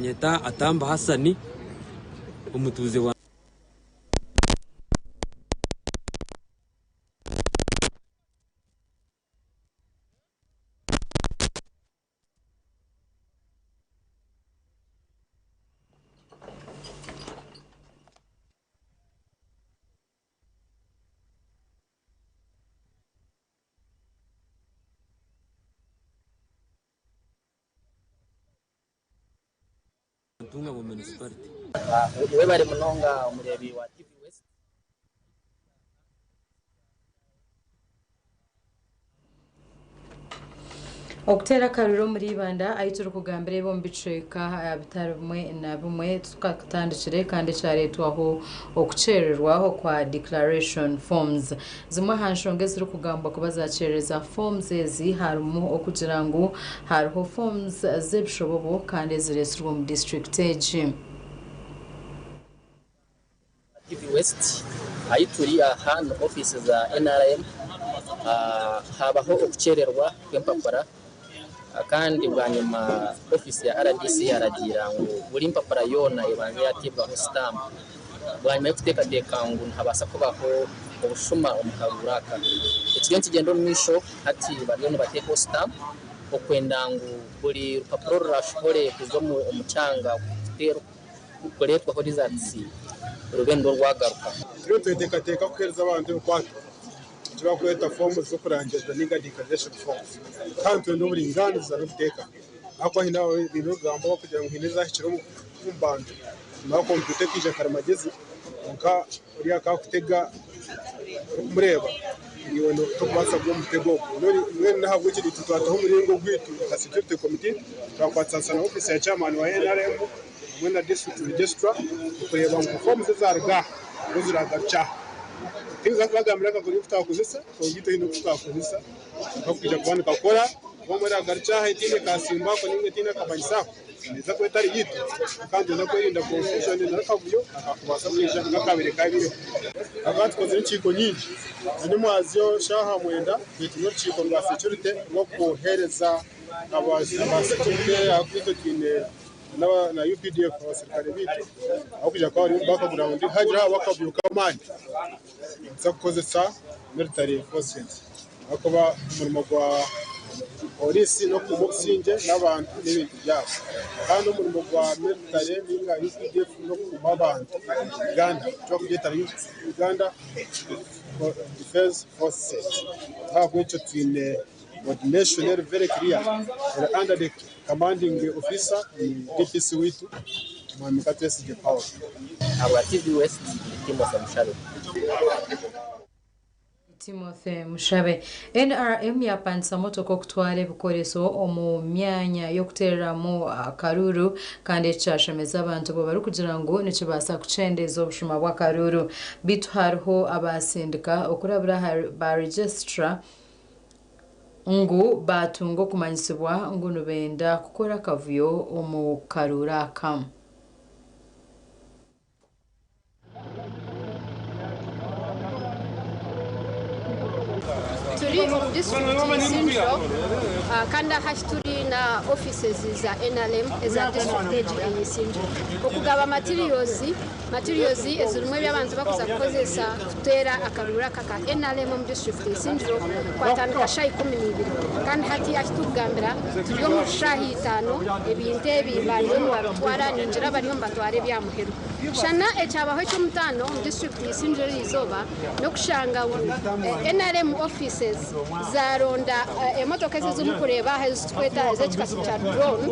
banyeta Atamba Hasani umutuze wa Tunga mu municipality. We bari munonga umurebi wa TV West. Okutera karuro muri banda ayituru kugambere bombi ceka bitarumwe na bumwe tukatandikire kandi cyaretwaho okucererwaho kwa declaration forms zimwe hanshonge ziri kugamba kubazacereza forms ezi harumu okugira ngo hariho forms zebishobobo kandi ziresirwa mu district age TV West ayituri ahantu offices za NRM habaho okucererwa kwempapara kandi bwanyuma office ya RDC yaragira ngo buri mpapara yona ibanze yatibwa ho stamp bwanyuma kutekateka ngo ntabasa kubaho ubushuma umukaburaka ikiyo kigendo mwisho hati bariyo bateko stamp okwenda ngo buri rupapuro rashobore kuzomu umucanga kutero kukoretwa ho results urugendo rwagaruka rero tutekateka kuhereza abantu kwatu tuba kureta form zo kurangizwa n'inga declaration forms kandi ndo buri nganza no guteka ako hina ibintu gamba kugira ngo hineza hiciro mu mbando na computer kije karamagezi nka uriya ka kutega mureba niwe no tubasa bwo mutego none nahabwo kiri tutataho muringo gwitu ka security committee twakwatsa na office ya chairman wa NRM hamwe na district registrar kureba ngo forms zarga uziragacha Tinza kwagamira ko ufitakozesa kongito hino kutakozesa bakujya kubana kakora bomwe ragarcha hitine kasimba ko nimwe tina kabanyisa niza ko etari yito kandi no kwirinda confusion na kavuyo akakubasa kwisha ngakabire kabire abati koze nchiko nyingi hanyuma azyo shaha mwenda bitino chiko rwa security no kohereza abasecurity akwito kine na UPDF serikali bitu akuja kwa background hajira bakabyuka mani zakozesa military forces akoba umurimo gwa polisi no kumusinge n'abantu n'ibindi byabo kandi umurimo gwa military n'inga UPDF no kumabantu Uganda cyo kugeta Uganda Defense Forces ntabwo icyo twine coordination very clear under the commanding officer DPC witu Mwamikatesi de Power aba TV West Timothy Mushabe NRM yapansa moto ko kutware bukoreso omu myanya yo kuteramo akaruru kandi cyashemeza abantu bo bari kugira ngo nikibasa kucendeza obushuma bwa karuru bitharho abasindika okurabira ba registrar ngo batungo kumanyisibwa ngo nubenda kukora kavuyo omu karura kam turi mu district Sinjo kandi hashturi na offices za NLM za district age Sinjo okugaba materials ezirumwe by'abantu bakuza kukozesa kutera akarura kaka NLM mu district Sinjo kwatandika shayi 12 kandi hati yashitugambira yo mu shayi 5 ebinte bibaye mu batwara ninjira bari mu batware bya muheru shana echabaho cyo mutano mu district Sinjo izoba no kushanga NLM offices zaronda emotoka z'umukureba hezitweta ezekikasicha drone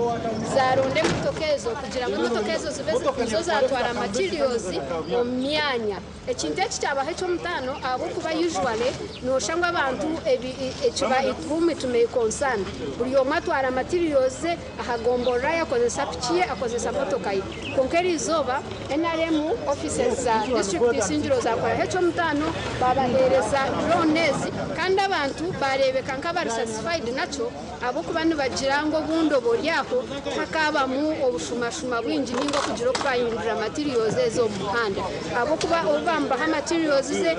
zaronde motokezo kugira ngo motokezo zibezo zatwara materials mu myanya ekinte kitabaho cyo mutano abo kuba usually no shangwa abantu ekiba itume tume concern buri matwara materials ahagombora yakozesa pichiye akozesa motoka yi konkeri izoba NRM offices za district Sinjiro zakora cyo mutano babahereza drones kandi abantu barebeka nk'abari satisfied nakyo abokuba nibagira ngo bundobo lyaho hakabamu obushumashuma bwingi ninga kugira okubahindurira materials ezo mu muhanda abokuba obambaha materials ze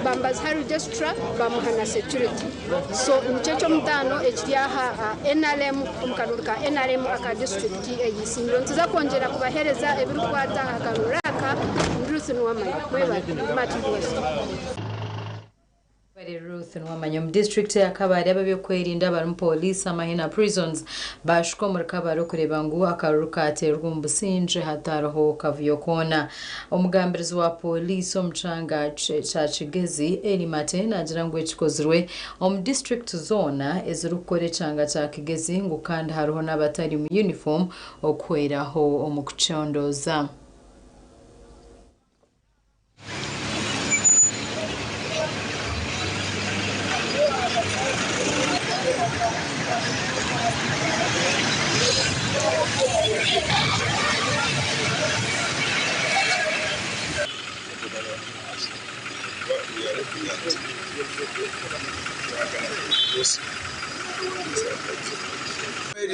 bambaza registra bamuhana security so nicyo cyo mutano ekiryaha NRM omukanuru ka NRM aka district eyisindiro ntuza kongera kubahereza ebiri kwata akanuraka Ruth Nwamanya mu district ya Kabale ababyo kwerinda bari mu police amahina prisons bashko muri Kabale kureba ngo akaruru katerwa mu Businje hataraho kavuyo kona omugambirizi wa police omucanga cha Kigezi Elimate nagira ngo ekikozirwe mu district zona ezirukore canga cha Kigezi ngo kandi hariho n'abatari mu uniform okweraho omukuchondoza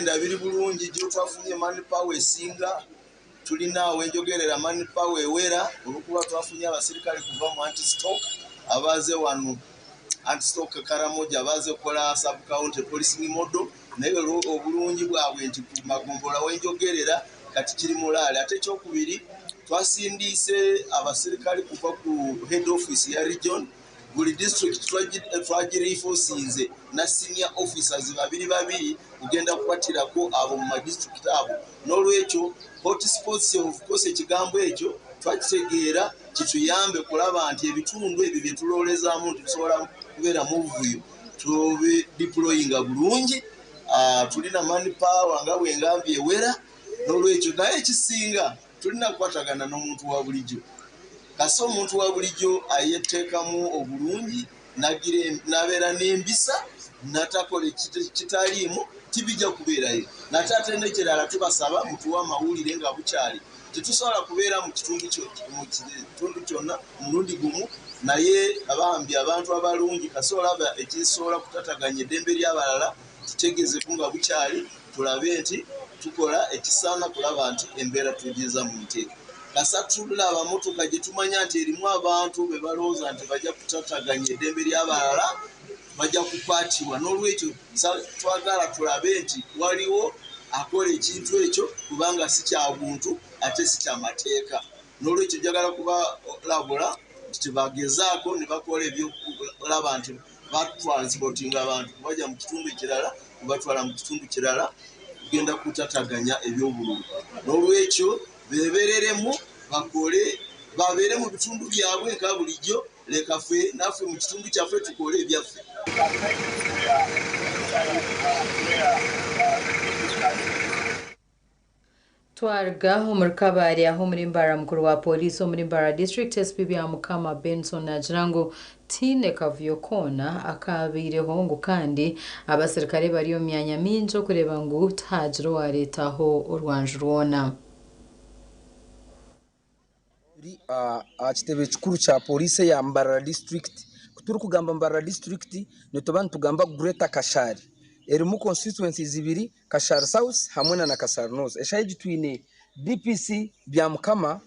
Ndabiri bulungi gyo twafunye money power singa tulina wenjogerera money power ewera olukuba twafunye abasirikale kuva mu anti stock abaze wanu anti stock Karamoja abaze kola sub county policing model naye obulungi bwabwe nti magombola wenjogerera kati kiri mulale ate kyokubiri twasindise abasirikale kuva ku head office ya region buli district twagiriifusinze na senior officers babiri kugenda kubatirako abo mu district abo n'olwekyo hotspots of course ekigambo ekyo twakitegeera kituyambe kulaba nti ebitundu ebyo bye tulolezaamu tusobola kubeera mu buvuyo tubi deployinga bulungi tulina money power nga bwengambye ewera n'olwekyo naye ekisinga tulina kukwatagana n'omuntu wa bulijjo kasi omuntu wa bulijjo ayeteekamu obulungi nabeera n'embisa natakola kitaliimu tibijja kubeerayo natatendekirala tubasaba mutuwa amawulire nga bukyali tetusobola kubeera mu kitundu kyonna mulundi gumu naye abambi abantu abalungi kasi olaba ekisobola kutataganya eddembe ly'abalala tutegezeku nga bukyali tulabe nti tukola ekisaana kulaba nti embeera tugiza mu nteeka kasatulula abamotoka gye tumanya nti erimu abantu be balowooza nti bajja kutataganya eddembe ly'abalala bajja kukwatibwa n'olwekyo twagala tulabe nti waliwo akola ekintu ekyo kubanga si kya buntu ate si kyamateeka n'olwekyo njagala kubalabula nti tebagezaako ne bakola ebyokulaba nti batransportinga abantu kubajja mu kitundu ekirala kubatwala mu kitundu kirala kugenda kutataganya ebyobululu n'olwekyo bebereremu bakole babeere mu bitundu byabwe nka bulijjo leka ffe naffe mu kitundu kyaffe tukole ebyaffe Twarga omuri Kabale aho muri Mbara mukuru wa polisi omuri Mbara district SP bya Mukama Benson nagira ngo tine kavuyo kona akabireho ngo kandi abasirikare bariyo myanya minjo kureba ngo tajiro waretaho urwanje rwona kitebe kikuru kya polisi ya Mbara district kuturi kugamba Mbara district nitobana tugamba Greater Kashari erimu constituencies zibiri Kashari South hamwe na Kashari North eshayi twine DPC bya Mukama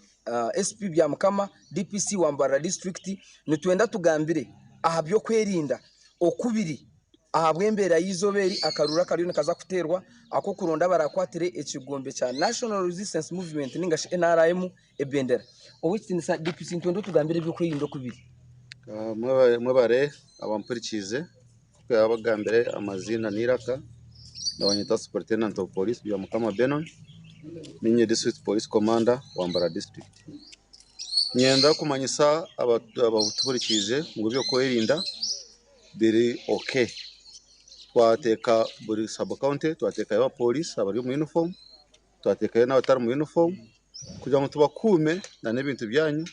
SP bya Mukama DPC wa Mbara district nitwenda tugambire ahabyo kwerinda okubiri ahabwembera yizoberi akarura kariyo kaza kuterwa ako kuronda barakwatire ekigombe cha National Resistance Movement ningashi NRM ebendera owitinisa DPC ntwendo tugambire byo kwerinda okubiri mwebare abampurikize kwa abagambire amazina niraka ndabanyita Superintendent of Police bya Mukama Benon ninye District Police Commander wa Mbara District nyenda kumanyisa abaturikize ngo byo kwerinda biri okay twateka buri sub county twateka ya police abari mu uniform twateka na batari mu uniform kugira ngo tubakume na n'ibintu byanyu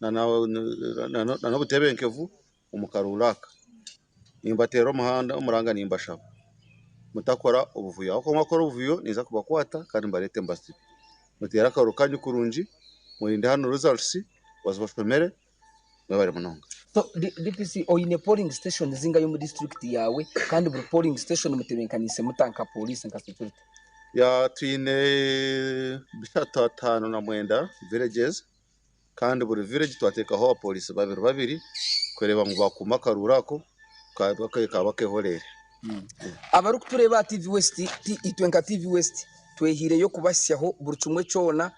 na butebenkevu umukaruraka nimbatero muhanda umuranga nimbashaba mutakora ubuvuyo aho mwakora ubuvuyo niza kubakwata kandi mbarete mbasibe mutera karukanyu kurunji murinde hano results wazibashomere mwebare munonga. So DPC oyine polling station zinga yo mu district yawe kandi buri polling station mutebenkanise mutanka police nka security Ya twine bishatu 5 na mwenda villages kandi buri village twatekaho abapolisi babiri kureba ngo bakuma karurako kabakehorere. Abaru kutureba TV West itwenka TV West twehire yo kubasyaho buri cumwe cyona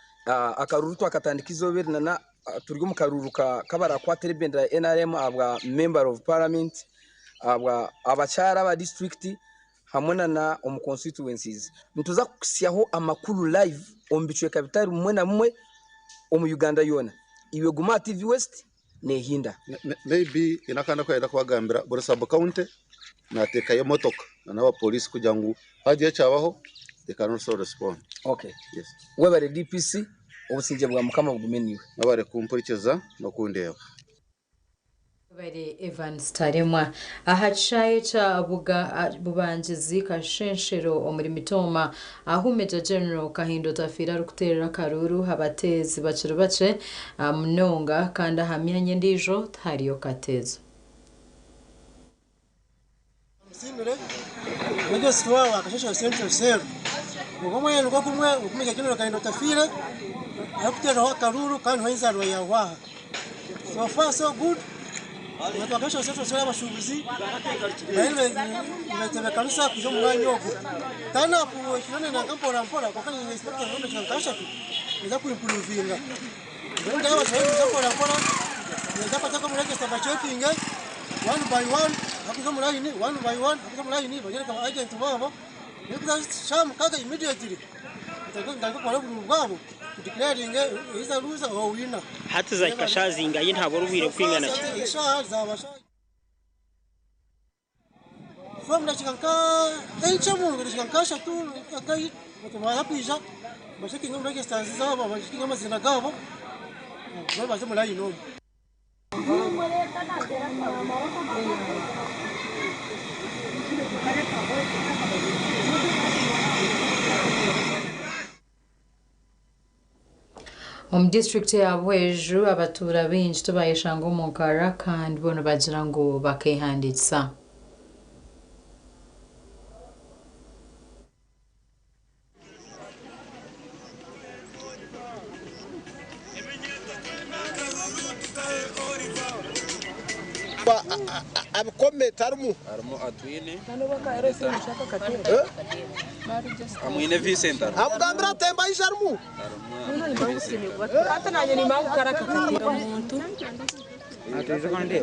akaruru twakatandika izoberana na turyo mu karuru kabara kwa terebenda ya NRM abwa member of parliament abwa abacara ba district hamwe na constituencies ntuza kusyaho amakuru live ombicwe capital mwe na mwe mu Uganda yona iwe guma TV West nehinda maybe inakanda kwenda kwagambira buri sub county nateka yo motoka na police kugira ngo hagiye cyabaho they can also respond. Okay, yes, webare DPC obusinje bwa mukama bugumeniwe nabare kumpurikiza no kundeba bari Evans Taremwa ahacaye cha bubangizi kashenshero omuri mitoma aho Major General Kahindo Tafira rukuterera karuru habatezi baciro bace mnonga kandi ahamyanye ndijo hariyo katezo Simire ndio sitwa akashesha central cell ngomwe ngo kumwe ukumika General Kahindo Tafira akutera karuru kandi hoinzarwa yawa so far so good. Wakasha central cell abashubuzi baile imetebe kanisa kujo mwanya ogo tana ku kirone na kampora mpora kwa kani inspector ndio chankasha tu nza kuimprovinga ndio hawa sasa kampora mpora nza pataka muleke staba checking one by one hakuzo mulaini one by one hakuzo mulaini bagere kama agent babo nikuza sham kaka immediately ndako kwa bwabo declaring is a loser or winner hati za kashazinga yintabwo rubire kwingana from la chikanka enchamu chikanka tu akai mutuma pija bashiki ngombe register zabo bashiki ngoma zina gabo baba zimula yino district ya Bweju abatura binji tubayeshango munkara kandi bono bagira ngo bakehanditsa abikome tarmu atwine amwine Vicenter amugambira temba isharmu hata nanye ni mangu karaka katira umuntu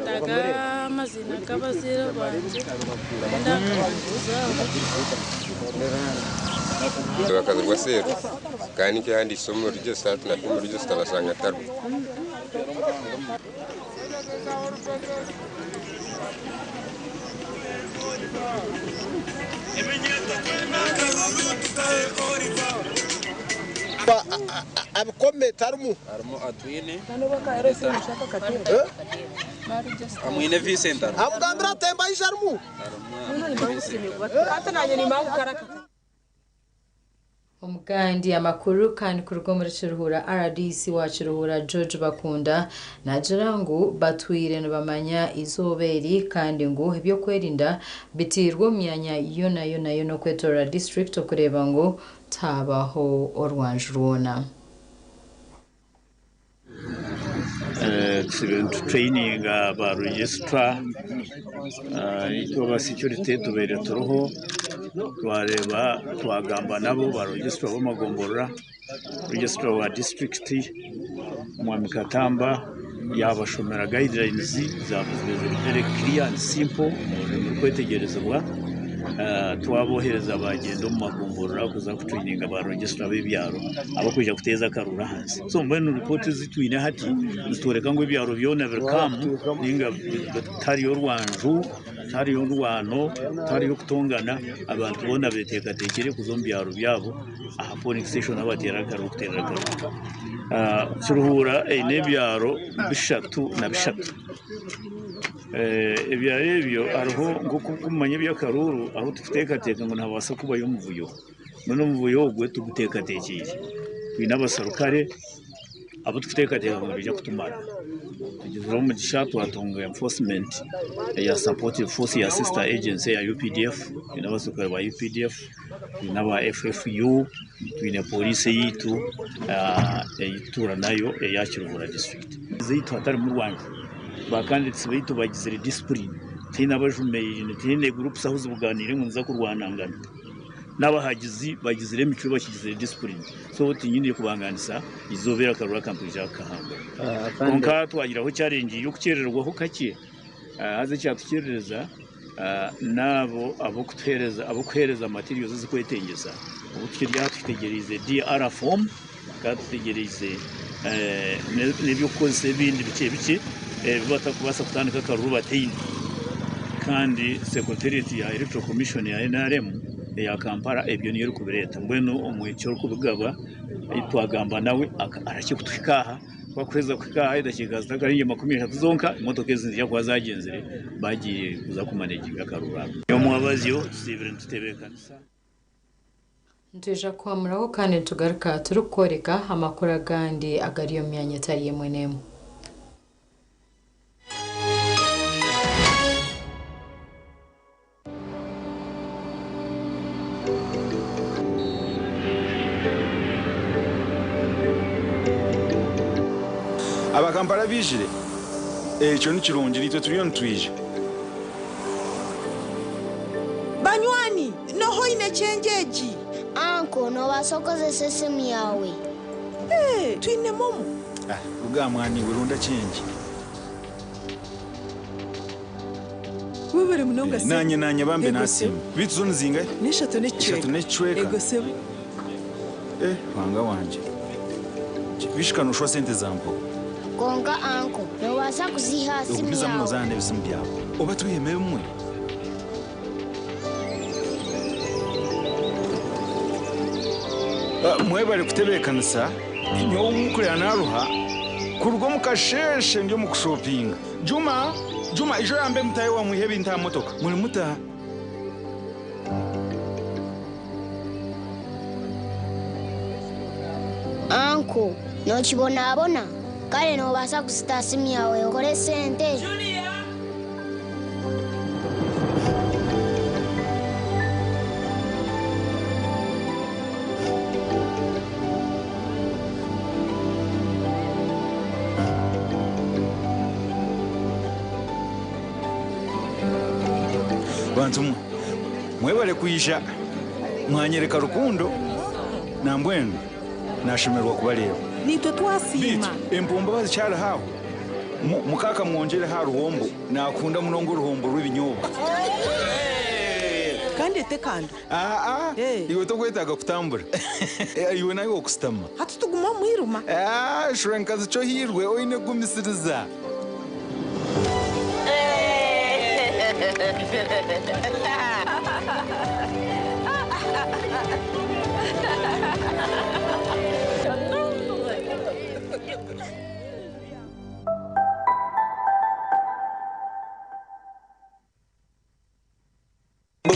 daga mazina kabazira banje akazi bwaseru kandi kandi somo ryo start na tumo ryo start basanga tarmu abikome tarmu atwine amwine Vicenter amugambira temba isharmu hata nanye ni mangu karaka Omugandi amakuru kandi kurugo muri Kiruhura RDC wa Kiruhura George Bakunda nagira ngo batwire nabamanya izoberi kandi ngo ibyo kwerinda bitirwo myanya iyo nayo no kwetora district okureba ngo tabaho orwanjrona training ba registra itoba security tubere turoho twareba twagamba nabo ba registra b'amagombora registra wa district mu Mikatamba yabashomera guidelines zavuzwe very clear and simple mu kwetegerezwa twabohereza abagendo mu magombora kuza kutraininga ba registra b'ibyaro abo kujya kuteza karura hanze so mbene report zitwine hati zitoreka ngo ibyaro byona welcome ninga tari y'Urwanju tari y'Urwano tari yo kutongana abantu bona beteka tekere kuzombyaro byabo aha polling station abatera karutera Kiruhura nebyaro bishatu na bishatu ebyo ariho ngo kumanya by'akaruru aho tutekateka ngo ntabasa kuba yo muvuyo none muvuyo gwe tuguteka tekeye twina basarukare abo tutekateka ngo bijya kutumara tugizeho umugisha twatunga enforcement ya supportive force ya sister agency ya UPDF inabasuka ba UPDF inaba FFU twine police yitu yitura nayo ya Kirugura district zitu atari mu Rwanda bakanditse bitu bagize discipline tina bajumeyi tina group sahuza buganire ngo nza kurwanangana n'abahagizi bagize remico bakigize discipline so tinyine kubanganisa izobera karura kampuje akahanga konka twagiraho challenge yo kukererwaho kake haze cyatukerereza nabo abokuhereza materials zikwetengeza ubukirya twitegereze DR form katutegereze n'ibyo koze bindi bike batakubasa kutandika karuru bateyindi kandi secretariat ya electoral commission ya NRM ya Kampala ebyo niyo kubireta mbweno omwecyo kubigaba itwagamba nawe arake kutwikaha bakweza kwikaha idakikaza kari 30 zonka imodoka ezinjya kwa zagenzere bagiye kuza kumaneginga karura yo mwabazyo Steven Tutebekanisa nteja kwamuraho kandi tugaruka turukoreka amakuru agandi agariyo myanya tari yemwe nemo Abakampala bijire ekyo nikirungi nitwe tuliyo ntwije banywani noho ine chenjeji anko no basokozesa esimu yawe twine momo uga mwani werunda chenji webere munonga se nanye bambe nasimu bitu zone zingahe neshatu necweka ego sebe wanga wanje bishikano shwa sente zampo konka anko no basa kuziha simu yawe ubiza muzane bisimu byabo oba tuyemeye mwe mwebale kutebekanisa inyo umukurira naruha kurwo mukasheshe ndio mukushopinga Juma ijo yambe mutaye wa muhebe nta motoka muri muta anko no chibonabona kale no basa kusita simu yawe okole sente bantu mwebale kuyisha mwanyereka rukundo na mbwenu nashimirwa kubareba nitwe twasima empumba bazicyara haho mukaka mwongere ha ruhombo nakunda munongo ruhombo rw'ibinyobwa kandi tekanda iwe to kwetaga kutambura iwe nayo okustama hatu tuguma mwiruma shrenka zico hirwe oine gumisiriza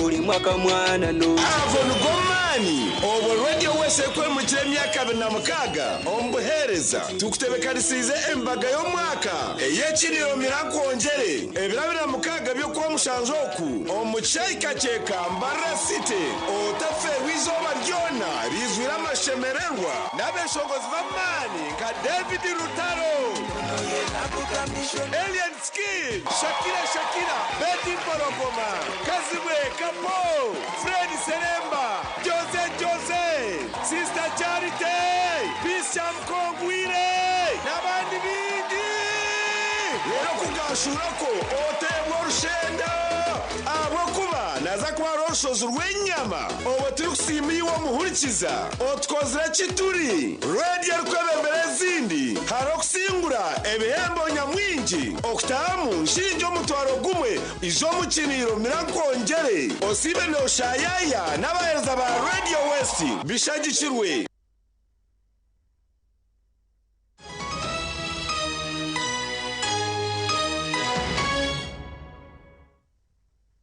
buri mwaka mwana no avonu gomani obo radio wese kwe mu kiremyaka 26 ombuhereza tukutebekanisize embaga yo mwaka eyekiriro mirakongere ebirabira mukaga byo kwa mushanjoku omucyayika cyeka mbara city otafe wizoba ryona rizwira amashemererwa n'abeshogozi b'amani nka David Rutaro Alien Ski Shakira Betty Porogoma Kazibwe Kapo Fred Seremba Jose Sister Charity Bisham Kongwire n'abandi bindi rero kugashura ko otebwa rushenda abo kuba naza kwa roshozo rw'enyama obo turi kusimiye wo muhurikiza otkozera kituri radio rwebembere zindi haro kusingura ebihembo nyamwingi okutamu nshinjo mutwaro gumwe izo mukiniro mirakongere osibe no shayaya n'abahereza ba Radio West bishagikirwe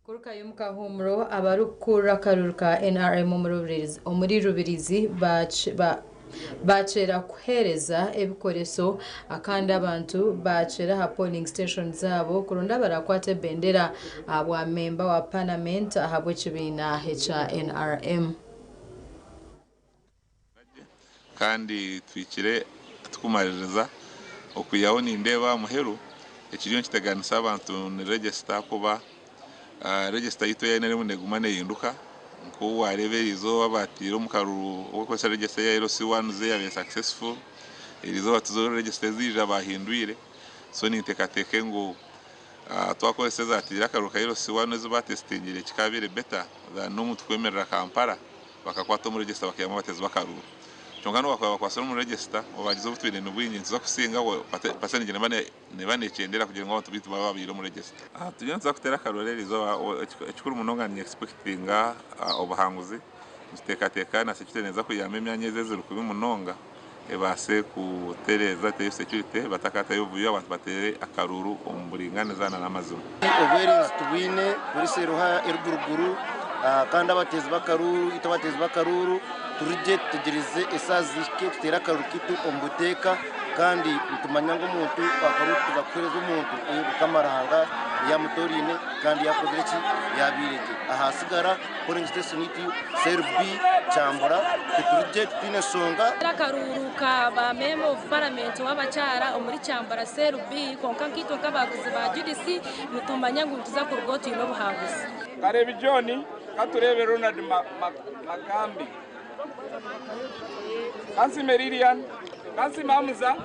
kurukayo mukahumuro abarukura karuruka NRM muri Rubirizi bacera kuhereza ebikoreso akandi abantu bacera ha polling station zabo kurunda barakwate bendera abwa member wa parliament ahabwe kibina cha NRM kandi twikire tukumaririza okuyaho nindeba muheru ekiriyo kitaganisa abantu ni register kuba register yito ya NRM negumane yinduka nko warebe izo abatiro mukaru okosa register ya LC1 ze ya successful irizo batuzo register zija bahinduire so ni tekateke ngo twakoreseza atira karuka LC1 zo batestingire kikabire better than no mutwemerera Kampala bakakwata mu register bakiyama bateze bakaru chongano wakwasoma mu register obagize ubutwine n'ubwinyi nza kusinga pasani gene bane cyendera kugira ngo abantu bitu baba babiro mu register tuyanza kutera karorerizo ekikuru munonga ni expectinga obuhanguzi mutekateka na security neza kuyama emyanya zezuru kubi munonga ebase kutereza te security batakata yovuyo abantu batere akaruru omburinganizana n'amazuru obwerinzi tubine kuri seruha eruguruguru kandi abatezi bakaruru itabatezi bakaruru turije tugirize esazike tutera karukitu ombuteka kandi mutumanya ngo umuntu akaruka tugakoreza umuntu ubukamaranga ya mutorine kandi yakoze iki yabireke ahasigara polling station iti serbi cyambura turije twinesonga karuruka ba member of parliament w'abacara muri cyambara serbi konka kito kabaguzi ba judisi mutumanya ngo tuza kurugoti no buhanguzi kareba John katurebe Ronald Magambi Kansi Meridian, Kansi Mamuza,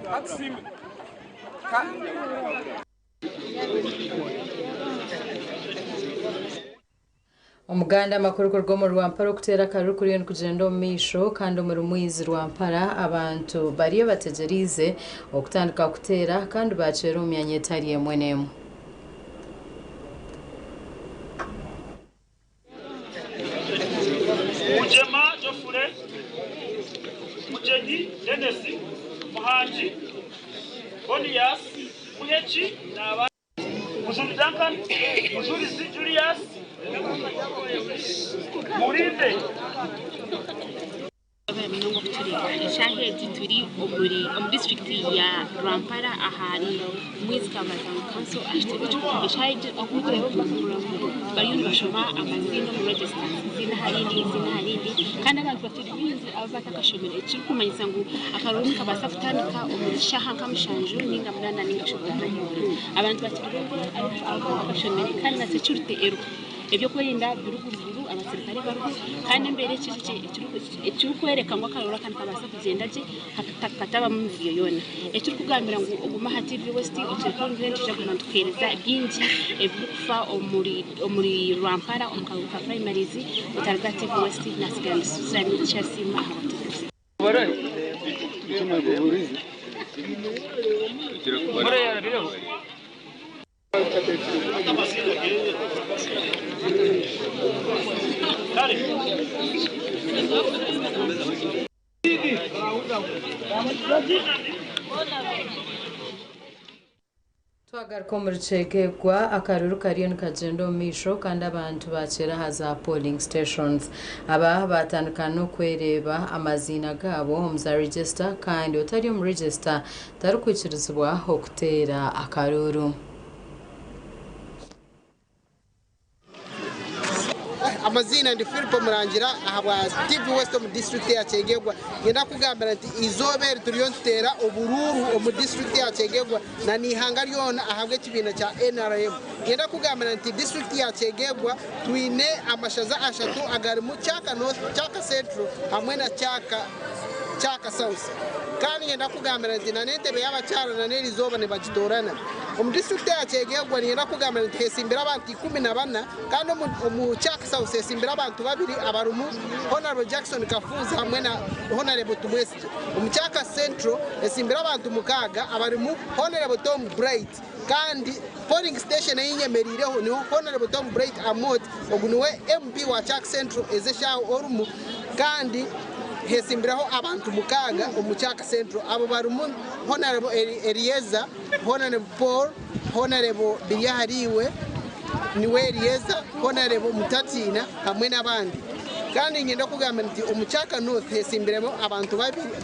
Kansi Umuganda makuru kurwo Rwampara kutera karuru kuri kugenda misho kandi muri mwizi Rwampara abantu bariyo bategerize okutandika kutera kandi bacera umyanye etariye mwenemu Mujema Jofure Mujeni Denesi Muhanji Bonias Muhechi na Muzuri Duncan Muzuri Julius Murinde Minongo kuturi shahedi turi oburi district ya Rwampara ahari mwizi Kabatango council ashitebe shahedi akutse bayuni bashoma amazino mu register zina harindi kandi abantu baturi bizi abatakashomera kiri kumanyisa ngo akaruru kabasa kutandika umurishaha kamushanju ninga mwana ninga shobora abantu baturi abakashomera kandi na security ero ebyo kwerinda biruguruguru abasirikare baruko kandi mbere ekiri kwereka ngo akarura kandi kabasa kugenda je hakataba mu mvuyo yona ekiri kugambira ngo oguma ha TV West ekiri convent je kumantu kwereza byinji ebukufa omuri Rwampara omukaruka primaries utarga TV West na Sigandi Suzanne Chasima abatugeze Twagaruka mu rucekegwa akaruru kariyo kagendo misho kandi abantu bacera haza polling stations aba batandukana no kwereba amazina gabo mu za register kandi utari mu register tarukwikirizwa okutera akaruru amazina ndi Philip Murangira ahabwa TV West mu district ya Kegegwa ngenda kugambira ati izobere turiyo ntera obururu mu district ya Kegegwa na nihanga ryona ahabwe kibina cha NRM ngenda kugambira ati district ya Kegegwa twine amashaza ashatu agari mu Chaka North Chaka Central hamwe na Chaka South kandi ngenda kugambira ati na nentebe y'abacyaro na nerizoba ne bagitorana district ya Kegegwa ngenda kugambira ati hesimbira abantu 14 kandi mu Chaka South hesimbira abantu babiri abarumu Honorable Jackson Kafuza hamwe na Honorable Tumwesi Chaka Central hesimbira abantu mukaga abarimu Honorable Tom Bright kandi polling station y'inyemeririho ni Honorable Tom Bright Amot ogunuwe MP wa Chaka Central ezeshaho orumu kandi hesimbiraho abantu mukaga Chaka Central abo barumu Honorable Elieza Honorable Paul Honorable Biyahariwe niwe Elieza Honorable Mutatina hamwe n'abandi kandi ngenda kugamba nti omuchaka north hesimbiremo abantu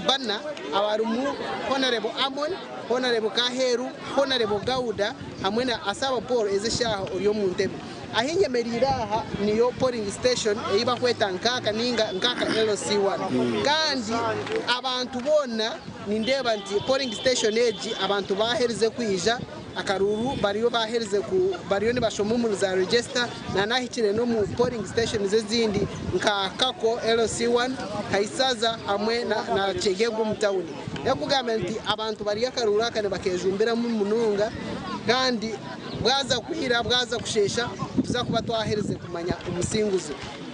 bana abarumu honorable Amon, honorable Kaheru, honorable Gauda hamwe na Asaba Paul ezeshaho oriyo mu ntebe ahinyemeriraha niyo polling station eiba kweta nkaka LC1 kandi abantu bona nindeba nti polling station age abantu bahereze kwija akaruru bariyo bahereze ku bariyo nibashoma mu za register na nahikire no mu polling station zezindi nkakako LC1 kaisaza hamwe na Chegego mutawuni yakugamba nti abantu bari yakaruru akane bakejumbira mu mununga kandi bwaza kuhira bwaza kushesha tuza kuba twahereze kumanya umusinguzo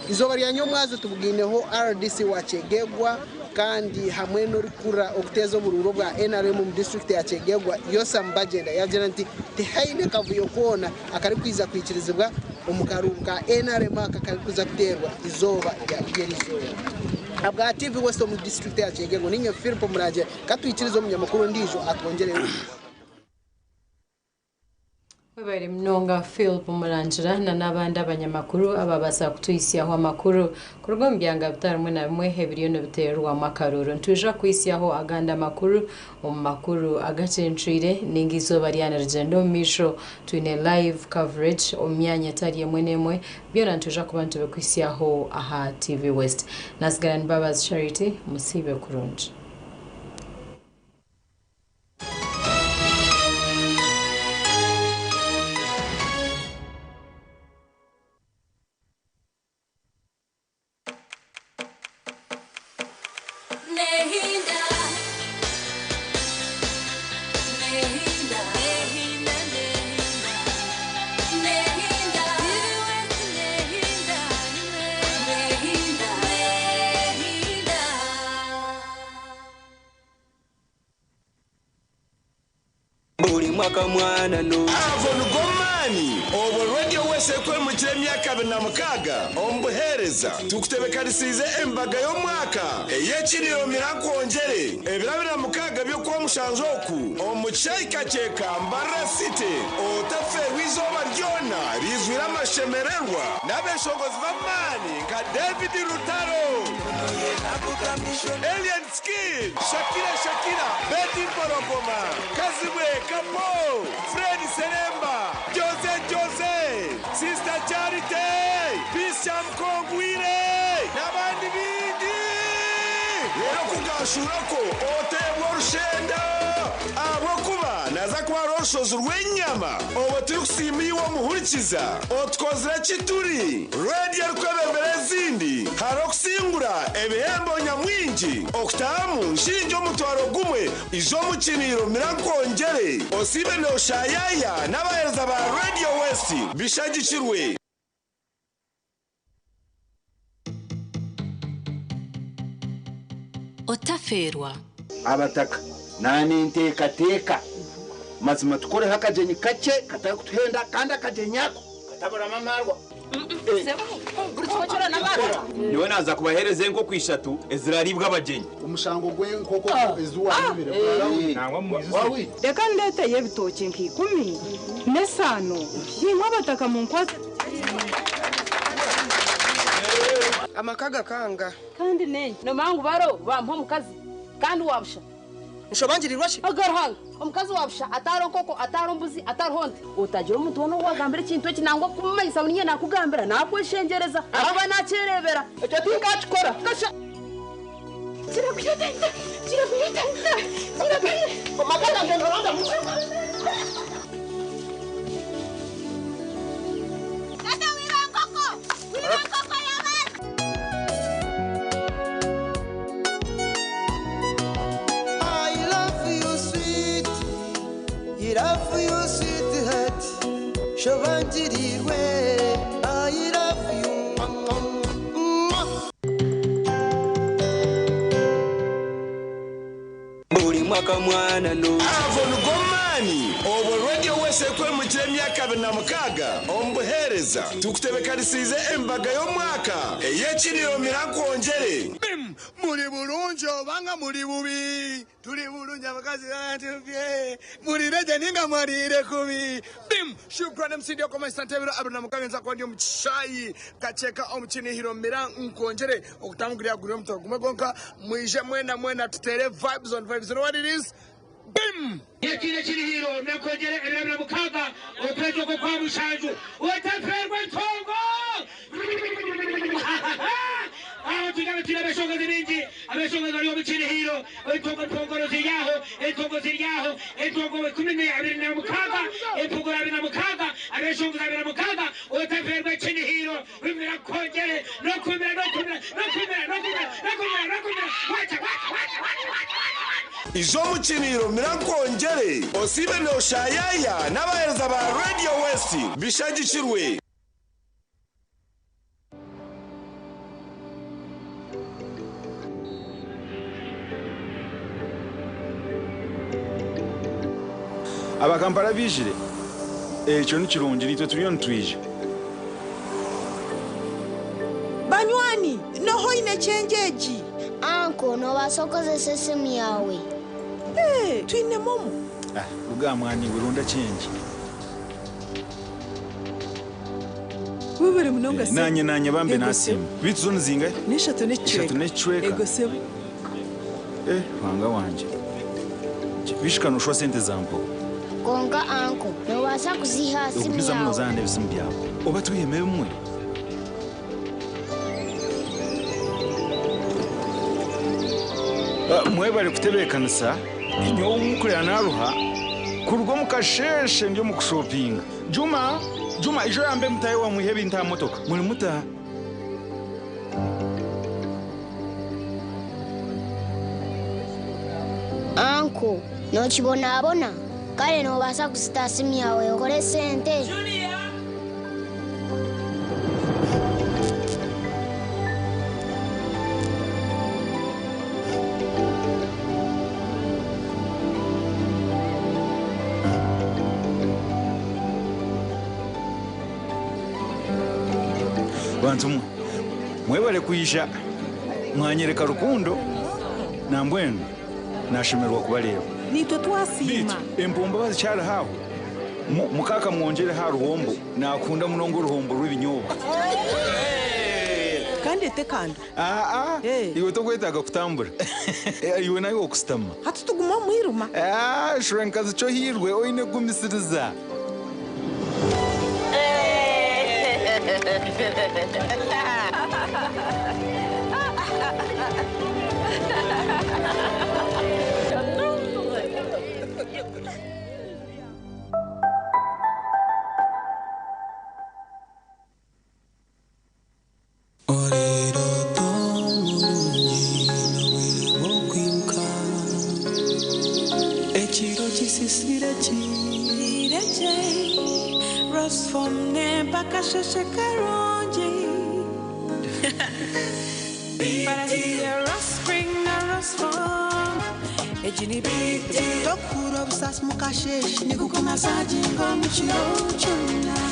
izoba ryanyo mwaze tubugineho RDC wa Chegegwa kandi hamwe no rikura okuteza obururo bwa NRM mu district ya Chegegwa yosa mbagenda yagira nti tihaine kavuyo kuona akari kwiza kwikirizibwa omukarubu ka NRM akari kuza kuterwa izoba ya Gerizo abwa TV West mu district ya Chegegwa ninye Philip Muraje katwikirizo munyamakuru ndijo atwongerera Bari mnonga Philip Murangira na nabandi abanyamakuru ababasa kutuyisiyaho amakuru kurwo mbyanga bitarumwe na bimwe hebiriyo biterwa makaruro ntuje kwisiyaho aganda makuru mu makuru agacentrire ningizo bari yanergendo misho twine live coverage omyanya tari yemwenemwe byona ntuje kubantu bekwisiyaho aha TV West nasgaran babas Charity musibe kurunje Mwana no Avon Gomani obo radio wese kwe mu myaka 26 ombuhereza tukutebekanisize embaga yo mwaka eyekiriro mirakongere ebirabira mukaga byo kwa mushanzoku omucyayika cyeka Mbara City otafe wizoba ryona rizwira amashemererwa n'abeshogozi b'amani nka David Rutaro Alien Skill Shakira Betty Porogoma Kazibwe Kapo Fred Seremba Jose Sister Charity Bisham Kongwire n'abandi bindi rero kugashurako otebwa rushenda abo kuba naza kwa roshozo rwenyama obo turukusimiye wo muhurikiza otkozera kituri radio rwebembere zindi harokusingura ebihembo nyamwingi okutamu nshinjo mutwaro gumwe izo mukiniro mirakongere osibe no shayaya n'abahereza ba Radio West bishagikirwe otaferwa abataka nani nteka mazima tukore hakajenyi kake katakutuhenda kandi akajenyako katabura mamarwa niwe naza kubahereze nko kwishatu eziraribwa abajenyi umushango gwe nkoko ezuwa nimire nangwa muyizi reka ndete yebitoke nk'ikumi nesano yimwe abataka mu nkwata amakaga kanga kandi nenye no mangu baro bampa mukazi kandi wabusha nshobangirirwa shi agarhanga omukazi wabusha ataronkoko atarombuzi atarhonde utagira umuntu wono wagambira ikintu kinangwa kumanyisa bunye nakugambira nakweshengereza aba nacerebera icyo tingakikora gasha kirakuyotenda omakaga ngendo randa Shobangirirwe I love you buri mwaka mwana no Avon Gomani obo radio wese kwe mu myaka 26 ombuhereza tukutebekanisize embaga yo mwaka eyekiriro mirakongere muri bulungi obanga muri bubi tuli bulungi abakazi batubye muri reje ninga marire kubi bim shukrani msindi kwa msantebiro abuna mukagenza kwa ndio mchai kacheka omchini hiro mira nkongere okutangurira guri omto gumegonka mwije mwena tutere vibes on vibes. You know what it is? Bim! Yekine chiri hiro nakongere abuna mukaga opejo ko kwa mushanju wataferwa tongo tira besonga ziringi abesonga bari omuchini hiro tongo ziryaho tongo kumine abina mukaga tongo abina mukaga abesonga abina mukaga otaferwa chini hiro bimira kongere no kumira wacha izo mukiniro mirakongere osibe no shayaya n'abahereza ba Radio West bishagikirwe. Abakampala bijire ekyo nikirungi nitwe tuliyo ntwije banywani noho ine chenjeji anko no basokozesa esimu yawe twine momo uga mwani wirunda chenji wibere munonga se nanye bambe nasimu bitu zone zinga neshatu necweka ego sebo wanga wanje bishikano ushwa sente zampo konga anko no basa kuziha simu ubiza yawe munozane bisimu byabo oba tuyemeye umwe mwebale kutebekanisa inyo umukurira naruha kurwo mukasheshe ndio mukushopinga Juma ijo yambe mutaye wa muhebe nta motoka muri muta anko no chibonabona kale no basa kusita simu yawe okole sente bantu mwebale kuyisha mwanyereka rukundo nambwenu nashemerwa kubareba nitwe twasima empombo bazicyara haho mukaka mwongere ha ruhombo nakunda munongo ruhombo rw'ibinyobwa kandi tekanda iwe to kwetaga kutambura iwe nayo okustama hatu tuguma mwiruma shrenkazi cyo hirwe oine gumisiriza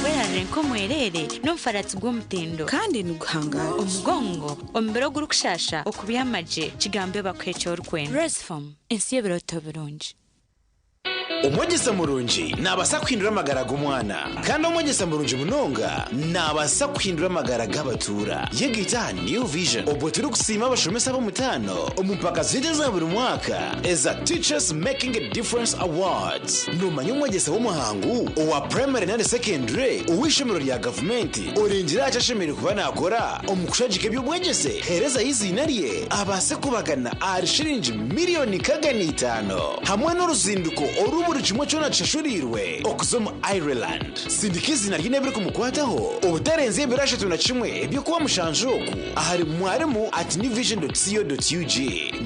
Weranko mwerere nomfaratsi gw'omutendo kandi nuguhangara omugongo ombero gurukushasha okubiyamaje kigambe bakwecho orkwena Resform ensiyebero toburungi umwogesa murungi nabasa kwindura amagara g'umwana kandi umwogesa murungi munonga nabasa kwindura amagara g'abatura yegita New Vision ubwo turi kusima abashomesa bo mutano umupaka zitezwe buri mwaka eza Teachers Making a Difference Awards numanya umwogesa w'umuhangu uwa primary na secondary uwishomero rya government urinjira acashemere kuba nakora umukushagike by'umwogese hereza izina rye abase kubagana arishiringi miliyoni kaganitano hamwe n'uruzinduko buri kimwe cyona cyashurirwe okuzomu Ireland sindikizina ry'inebere kumukwataho ubutarenze birashatu na kimwe ibyo kuba mushanjoku ahari mwarimu @newvision.co.ug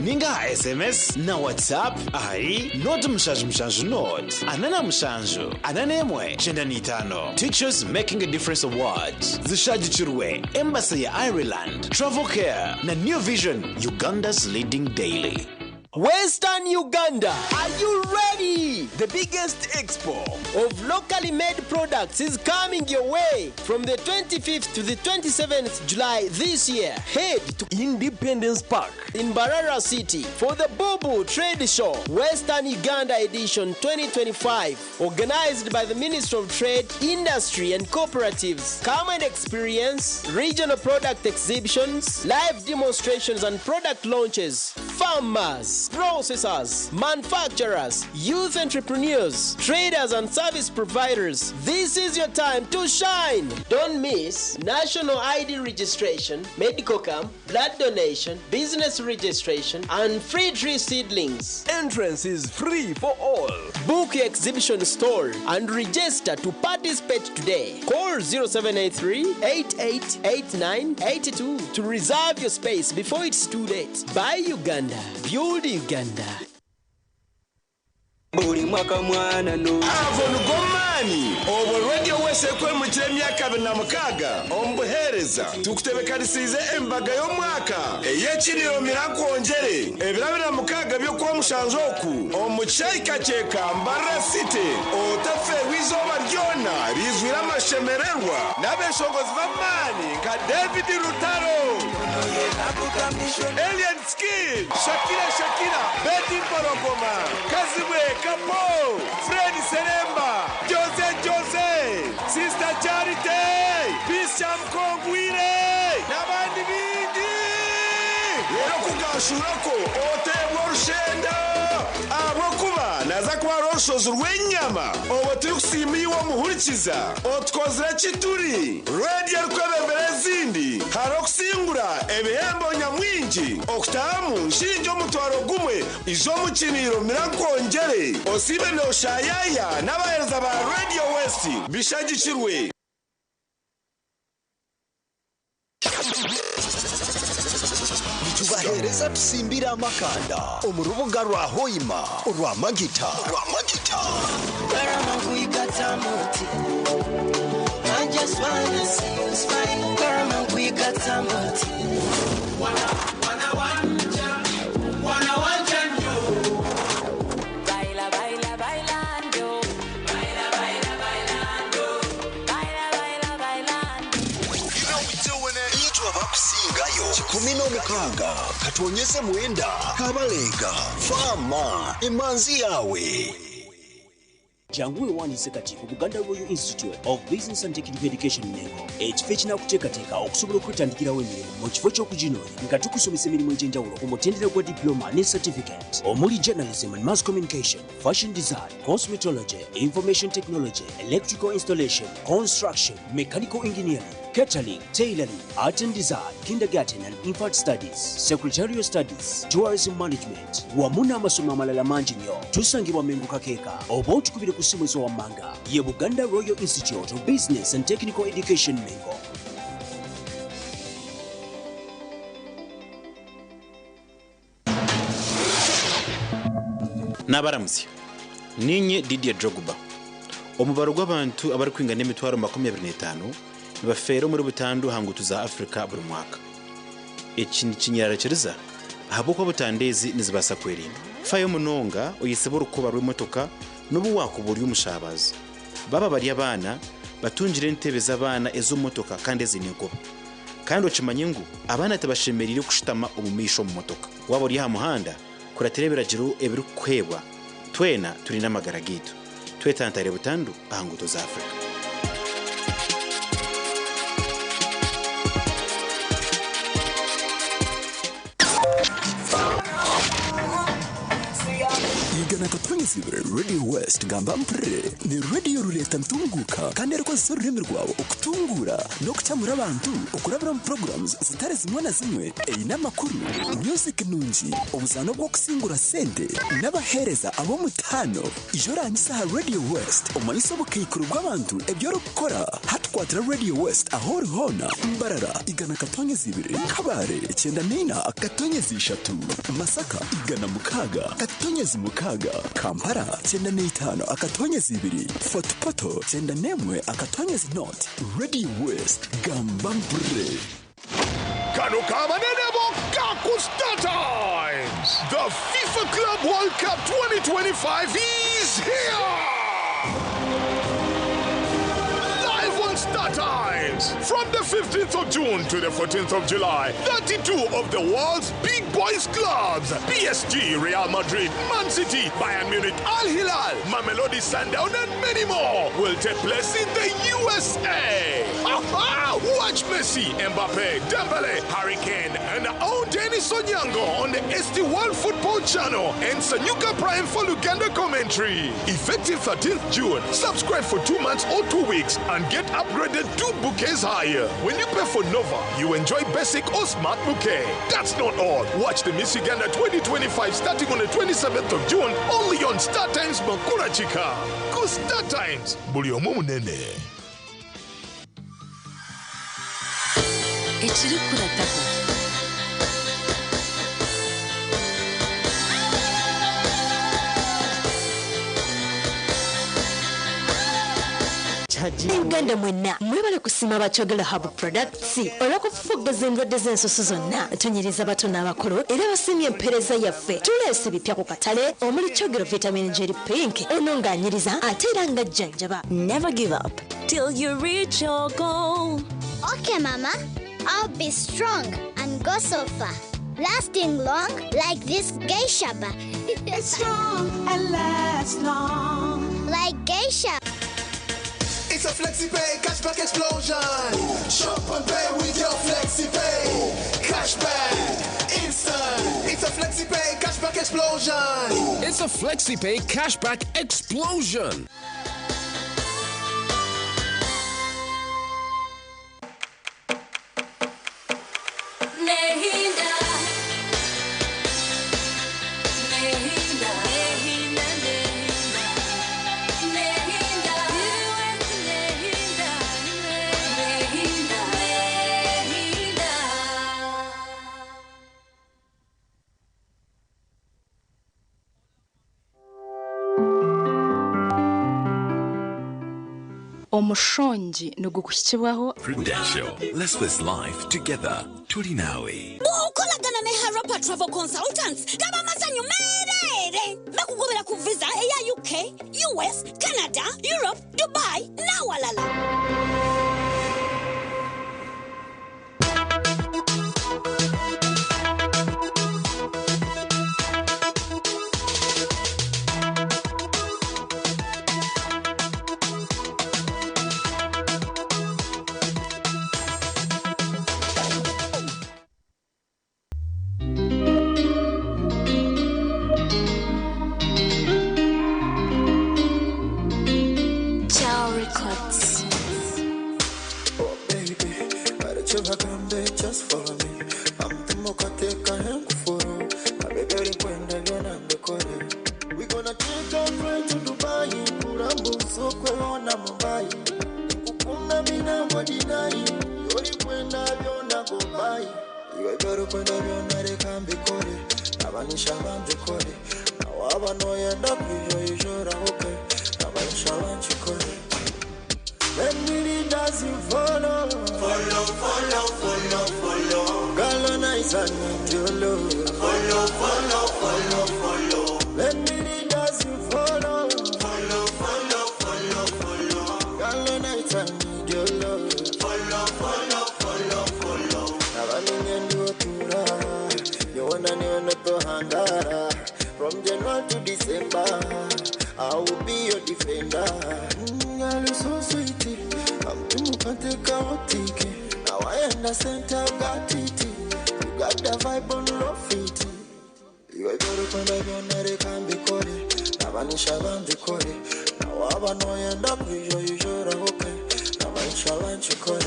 ninga SMS na WhatsApp ahari not mushanjo not anana mushanjo ananemwe 95 Teachers Making a Difference Awards zishagikirwe Embassy ya Ireland Travel Care na New Vision, Uganda's leading daily. Western Uganda, are you ready? City, the biggest expo of locally made products is coming your way from the 25th to the 27th July this year. Head to Independence Park in Mbarara City for the Bubu Trade Show, Western Uganda Edition 2025, organized by the Ministry of Trade, Industry and Cooperatives. Come and experience regional product exhibitions, live demonstrations and product launches. Farmers, processors, manufacturers, youth entrepreneurs, traders and service providers. This is your time to shine. Don't miss national ID registration, medical camp, blood donation, business registration, and free tree seedlings. Entrance is free for all. Book your exhibition stall and register to participate today. Call 0783 8889 82 to reserve your space before it's too late. Buy Uganda, build Uganda. Buri mwaka mwana no Avon Gomani obo radio wese kwe mu myaka 26 ombuhereza tukutebekanisize embaga yo mwaka eyekiriro mirakongere ebirabira mukaga byo kwa mushanjoku omucyayika cyeka Mbarara City otafe wizoba ryona rizwira amashemererwa n'abeshongozi b'amani nka David Rutaro Alien Ski Shakira Betty Porogoma Kazibwe Kapo Fred Seremba Jose Sister Charity Bisham Kongwire n'abandi bindi rero kugashurako otebwa rushenda abo kuba naza kwa roshozo rwenyama obo turi kusimiwa muhurikiza otkozera kituri radio rwebembere zindi harokusingura ebihembo nyamwingi okutamu nshinjo mutwaro gumwe izo mukiniro mirakongere osibe no shayaya n'abahereza ba Radio West bishagikirwe tubahereza tusimbira amakanda umurubuga rwa Hoima rwa Magita I just wanna see you smile Karama kuikata moti Wana wanja Baila bailando You know we doing it Ijwa bakusingayo Chikumi no mukanga Katonyeze mwenda Kabalega Fama Imanzi yawe Jangu waniseka ku Buganda Royal Institute of Business and Technical Education Nego ekifechina kuteekateeka okusobola okwetandikirawo emirimu mu kifo ky'okuginoonya nga tukusomesa emirimu egy'enjawulo ku mutendera gwa diploma ne certificate omuli journalism and mass communication, fashion design, cosmetology, information technology, electrical installation, construction, mechanical engineering, catering, tailoring, art and design, kindergarten and infant studies, secretarial studies, tourism management, wamuna amasomo amalala mangi nnyo. Tusangibwa Mengo Kakeeka oba otukubire ku ssimu ez'owammanga ye Buganda Royal Institute of Business and Technical Education Mengo. N'abaramuzi ninye Didier Drogba omubaro gw'abantu abari kwingana emitwaro 25 bafero muri butandu hangutu za Afrika buri mwaka iki ni kinyarakereza ahaboko butandezi nizibasa kwerinda fayo munonga oyisebura kuba rw'imotoka n'ubu wakubura umushabazi baba bari abana batungire intebe z'abana ezo motoka kandi ezinengoba kandi okimanye ngo abana tabashemerire kushitama umumisho mu motoka wabo ri ha muhanda kuraterebera jiro ebiri kwebwa twena turi n'amagara gitu twetantare butandu ahanguto za Afrika Igana katwanyisibire Radio West gamba mpre ni radio ruleta ntunguka kandi ariko zururimi rwabo okutungura no kucyamura abantu okurabira mu programs zitare zimwe na zimwe n'amakuru music nungi ubuzano bwo kusingura sente n'abahereza abo mutano ijoranyisa ha Radio West omaliso bukikuru bw'abantu ebyo rukora hatwatira Radio West aho ruhona Mbarara igana katwanyisibire Kabare 94 katonyezishatu Masaka igana mukaga katonyezmukaga Kampala 95 akatonyezibiri Fotopoto 91 akatonyezi not Radio West Gambambure Kano kabanene boka ku Star Times Yes, the FIFA Club World Cup 2025 is here! StarTimes. From the 15th of June to the 14th of July, 32 of the world's big boys clubs, PSG, Real Madrid, Man City, Bayern Munich, Al Hilal, Mamelodi Sundowns, and many more will take place in the USA. Watch Messi, Mbappe, Dembele, Harry Kane, and our Dennis Onyango on the SD World Football Channel and Sanyuka Prime for Luganda commentary. Effective 13th June, subscribe for 2 months or 2 weeks and get upgraded 2 bouquets higher. When you pay for Nova, you enjoy basic or smart bouquet. That's not all. Watch the Miss Uganda 2025 starting on the 27th of June only on StarTimes Makura Chika. Go StarTimes. Buli omumu nene. Ekiri kuratako. Uganda mwenna mwebale kusima abakyogera Hub Products olw'okufufugaza endwadde z'ensusu zonna tunyiriza bato n'abakulu era basimye empeereza yaffe tuleese ebipya ku katale omuli kyogero vitamin Jelly Pink ono ng'anyiriza ate era ng'ajjanjaba. Never give up till you reach your goal. Okay, Mama. I'll be strong and go so far. Lasting long like this geisha bag. It's strong and lasts long. Like geisha. It's a FlexiPay cashback explosion. Shop and pay with your FlexiPay. Cashback instant. It's a FlexiPay cashback explosion. It's a FlexiPay cashback explosion. Omushonji nugukushyibwaho Prudential. Let's live life together. Turi nawe. Ukolagana ne Harapa Travel Consultants. Gaba masanyu merere. Bakugobera ku visa eya UK, US, Canada, Europe, Dubai, na walala. From January to December, I will be your defender. Girl, you're so sweet. I'm too chaotic. Now I understand I got it. You got the vibe on love it. You are very kind of your nare can be called. Navanisha van the code. Now I know you end up with you. You're okay. Navanisha van you call it.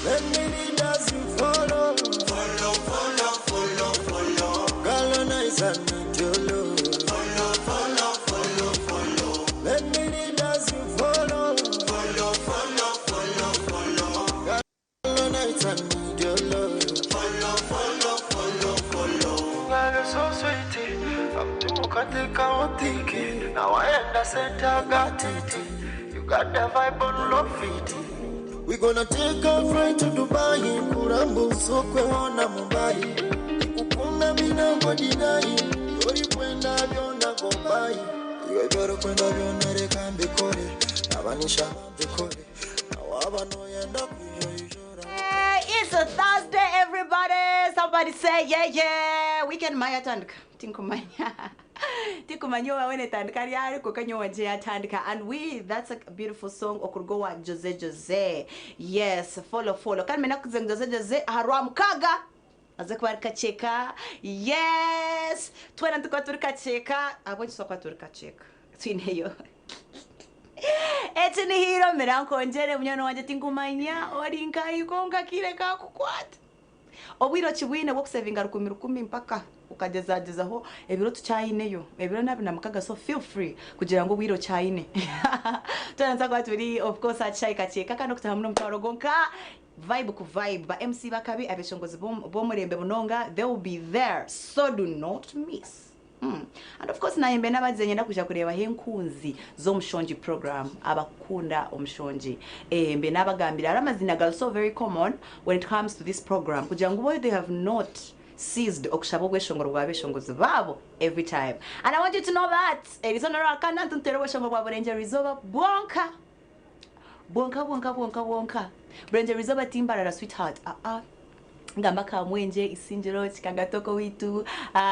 Let me lead as you follow. Follow, follow, follow, follow. Girl, on eyes and need your love. Follow, follow, follow, follow. Let me lead as you follow. Follow, follow, follow, follow. Girl, on eyes and need your love. Follow, follow, follow, follow. Girl, you're so sweet. I'm too chaotic. Now I understand I got it. You got the vibe on love it. We gonna take a flight to Dubai, Kurambu, Sokwe, Mumbai. na mina body nai yori kwenda byona gombai iwe byoro kwenda byona reka mbikore abanisha mbikore awaba no yenda kuyijora. It's a Thursday, everybody. Somebody say yeah. Weekend maya tandika tinkumanya tikumanya wawene tandika yari kukanyo wanje yatandika, and that's a beautiful song okurgowa Jose. Yes, follow kan mena kuzeng Jose harwa mkaga azakwa kacheka. Yes, twena tukwa kacheka abonye sokwa kacheka twineyo eti ni hiro mirankonjere munyano wanje tingumanya orinka ikonga kire kakukwata obwiro chibwine bwo kusevinga 10 mpaka ukagezaho ebiro tucyayineyo ebiro nabina mukaga, so feel free kugira ngo bwiro cyayine turanza kwa turi of course achayika cheka kandi kutahamuna mutwaro gonka vibe ku vibe ba MC bakabi abeshongozi bo murembe bunonga, they will be there, so do not miss. And of course naimbe nabazenye ndakuja kureba henkunzi zo mshonji program abakunda omshonji mbe nabagambira aramazina gal so very common when it comes to this program kugira ngo they have not seized okushabo gweshongoro gwa beshongozi babo every time, and I want you to know that Arizona rakana tuntero beshongoro gwa Ranger Reserve bonka Ranger Reserve timbarara sweetheart ngamba kamwenje isinjiro chikagatoko witu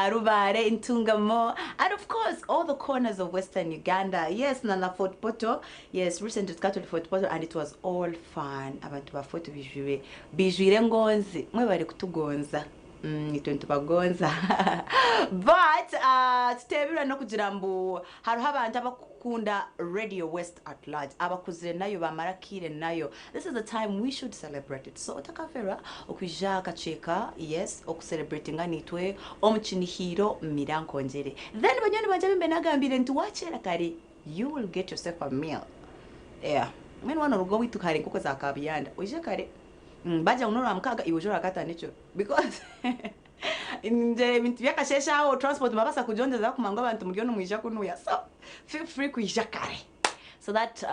rubare intungamo, and of course all the corners of Western Uganda. Yes, nana Fort Poto. Yes, recently to Fort Poto, and it was all fun. Abantu ba Fort bijwire ngonzi mwe bari kutugonza gonza but tutebira no kugira mbu haruho abantu abakunda Radio West at large abakuzire nayo bamarakire nayo. This is the time we should celebrate it, so takafera okujja kacheka. Yes, okucelebratinga nitwe omuchini hiro mirankonjere. Then banyoni banje bimbe nagambire ntuwachera kare, you will get yourself a meal. Yeah, when one rugo witu kare nkoko za kabiyanda uje kare baja unora mkaga iwojora kata nicho because nje bintu byakashesha aho transport mabasa kujonjeza kumanga abantu muryono mwijja kunuya, so feel free kuija kare so that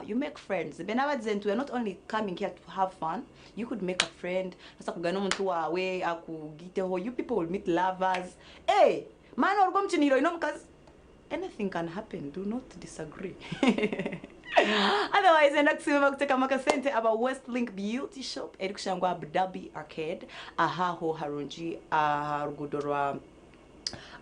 you make friends. Benabazentu, we are not only coming here to have fun, you could make a friend. Nasa kugana omuntu wawe akugiteho, you people will meet lovers. Hey man orgo mchiniro ino mkazi, anything can happen, do not disagree. Otherwise, enda kusema kuteka makasente aba Westlink Beauty Shop erikushangwa Abu Dhabi Arcade ahaho harunji rugudorwa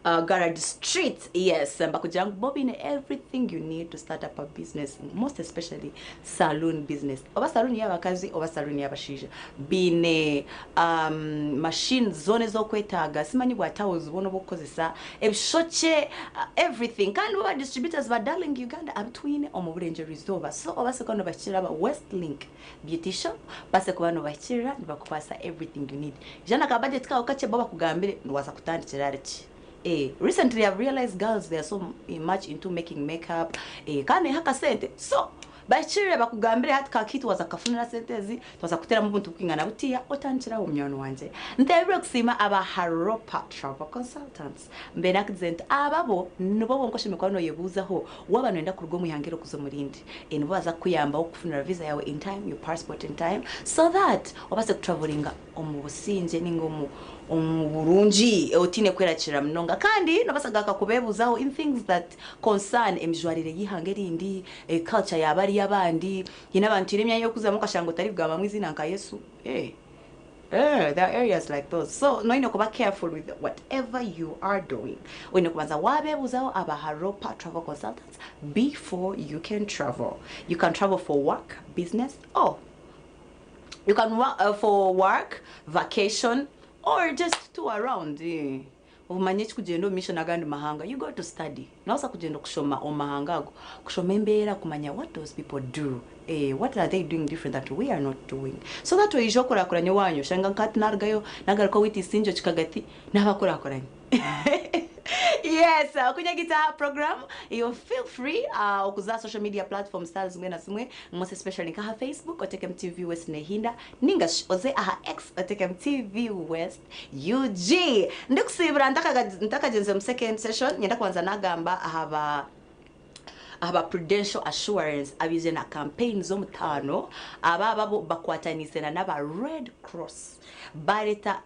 Garage Street. Yes, bakujang bobine everything you need to start up a business, most especially saloon business. Oba saloon y'abakazi, oba saloon y'abashija. Bine machine zone zo kwetaga simanyi bwatawo zibono bokozesa ebishoche everything. Kandi oba distributors ba Darling Uganda abitwine omu Ranger Reserve. So oba sekono bachira ba Westlink Beauty Shop, base kubano bachira nibakupasa everything you need. Jana ka budget ka okache baba kugambire nwaza kutandikira reki. Recently I've realized girls, they are so much into making makeup kane haka sente, so bachire bakugambire hati ka kitu waza kafunira sentezi twaza kutera mu buntu kwingana butia otanchira omnyano wanje ndebire kusima aba Haropa Travel Consultants mbena kizent ababo nubo bonkoshe mikwano yebuzaho waba nenda kurugo muyangiro kuzomurindi nibo baza kuyamba okufunira visa yawe in time, your passport in time, so that obase travelinga omubusinje ningomu Burunji otine kwerakira mnonga kandi nabasagaka kubebuzaho in things that concern emjwarire yihangeri indi culture yabari yabandi yinabantu iremya yo kuzamuka shango tari bwa bamwizina nka Yesu. There are areas like those, so no ino kuba careful with whatever you are doing. When you kubanza wabebuzaho aba Haropa Travel Consultants before you can travel. You can travel for work, business, you can work for work, vacation, or just to around. Umanyechi kugendo mission agandi mahanga, you go to study. Nausa kugendo kushoma omahangago, kushoma embera kumanya what those people do. What are they doing different that we are not doing? So that way ijokora kuranye wanyu shanga nkati nargayo nagarko witi sinjo chikagati nabakora kuranye. Yes, kunya guitar program, you feel free okuza social media platform styles mwe na simwe, most especially nka Facebook Otekem TV West Nehinda, ninga oze aha X Otekem TV West UG. Ndikusibira ntaka jenze second session, nyenda kwanza nagamba ahaba Prudential Assurance abize na campaign zo mutano aba bakwatanise na naba Red Cross bareta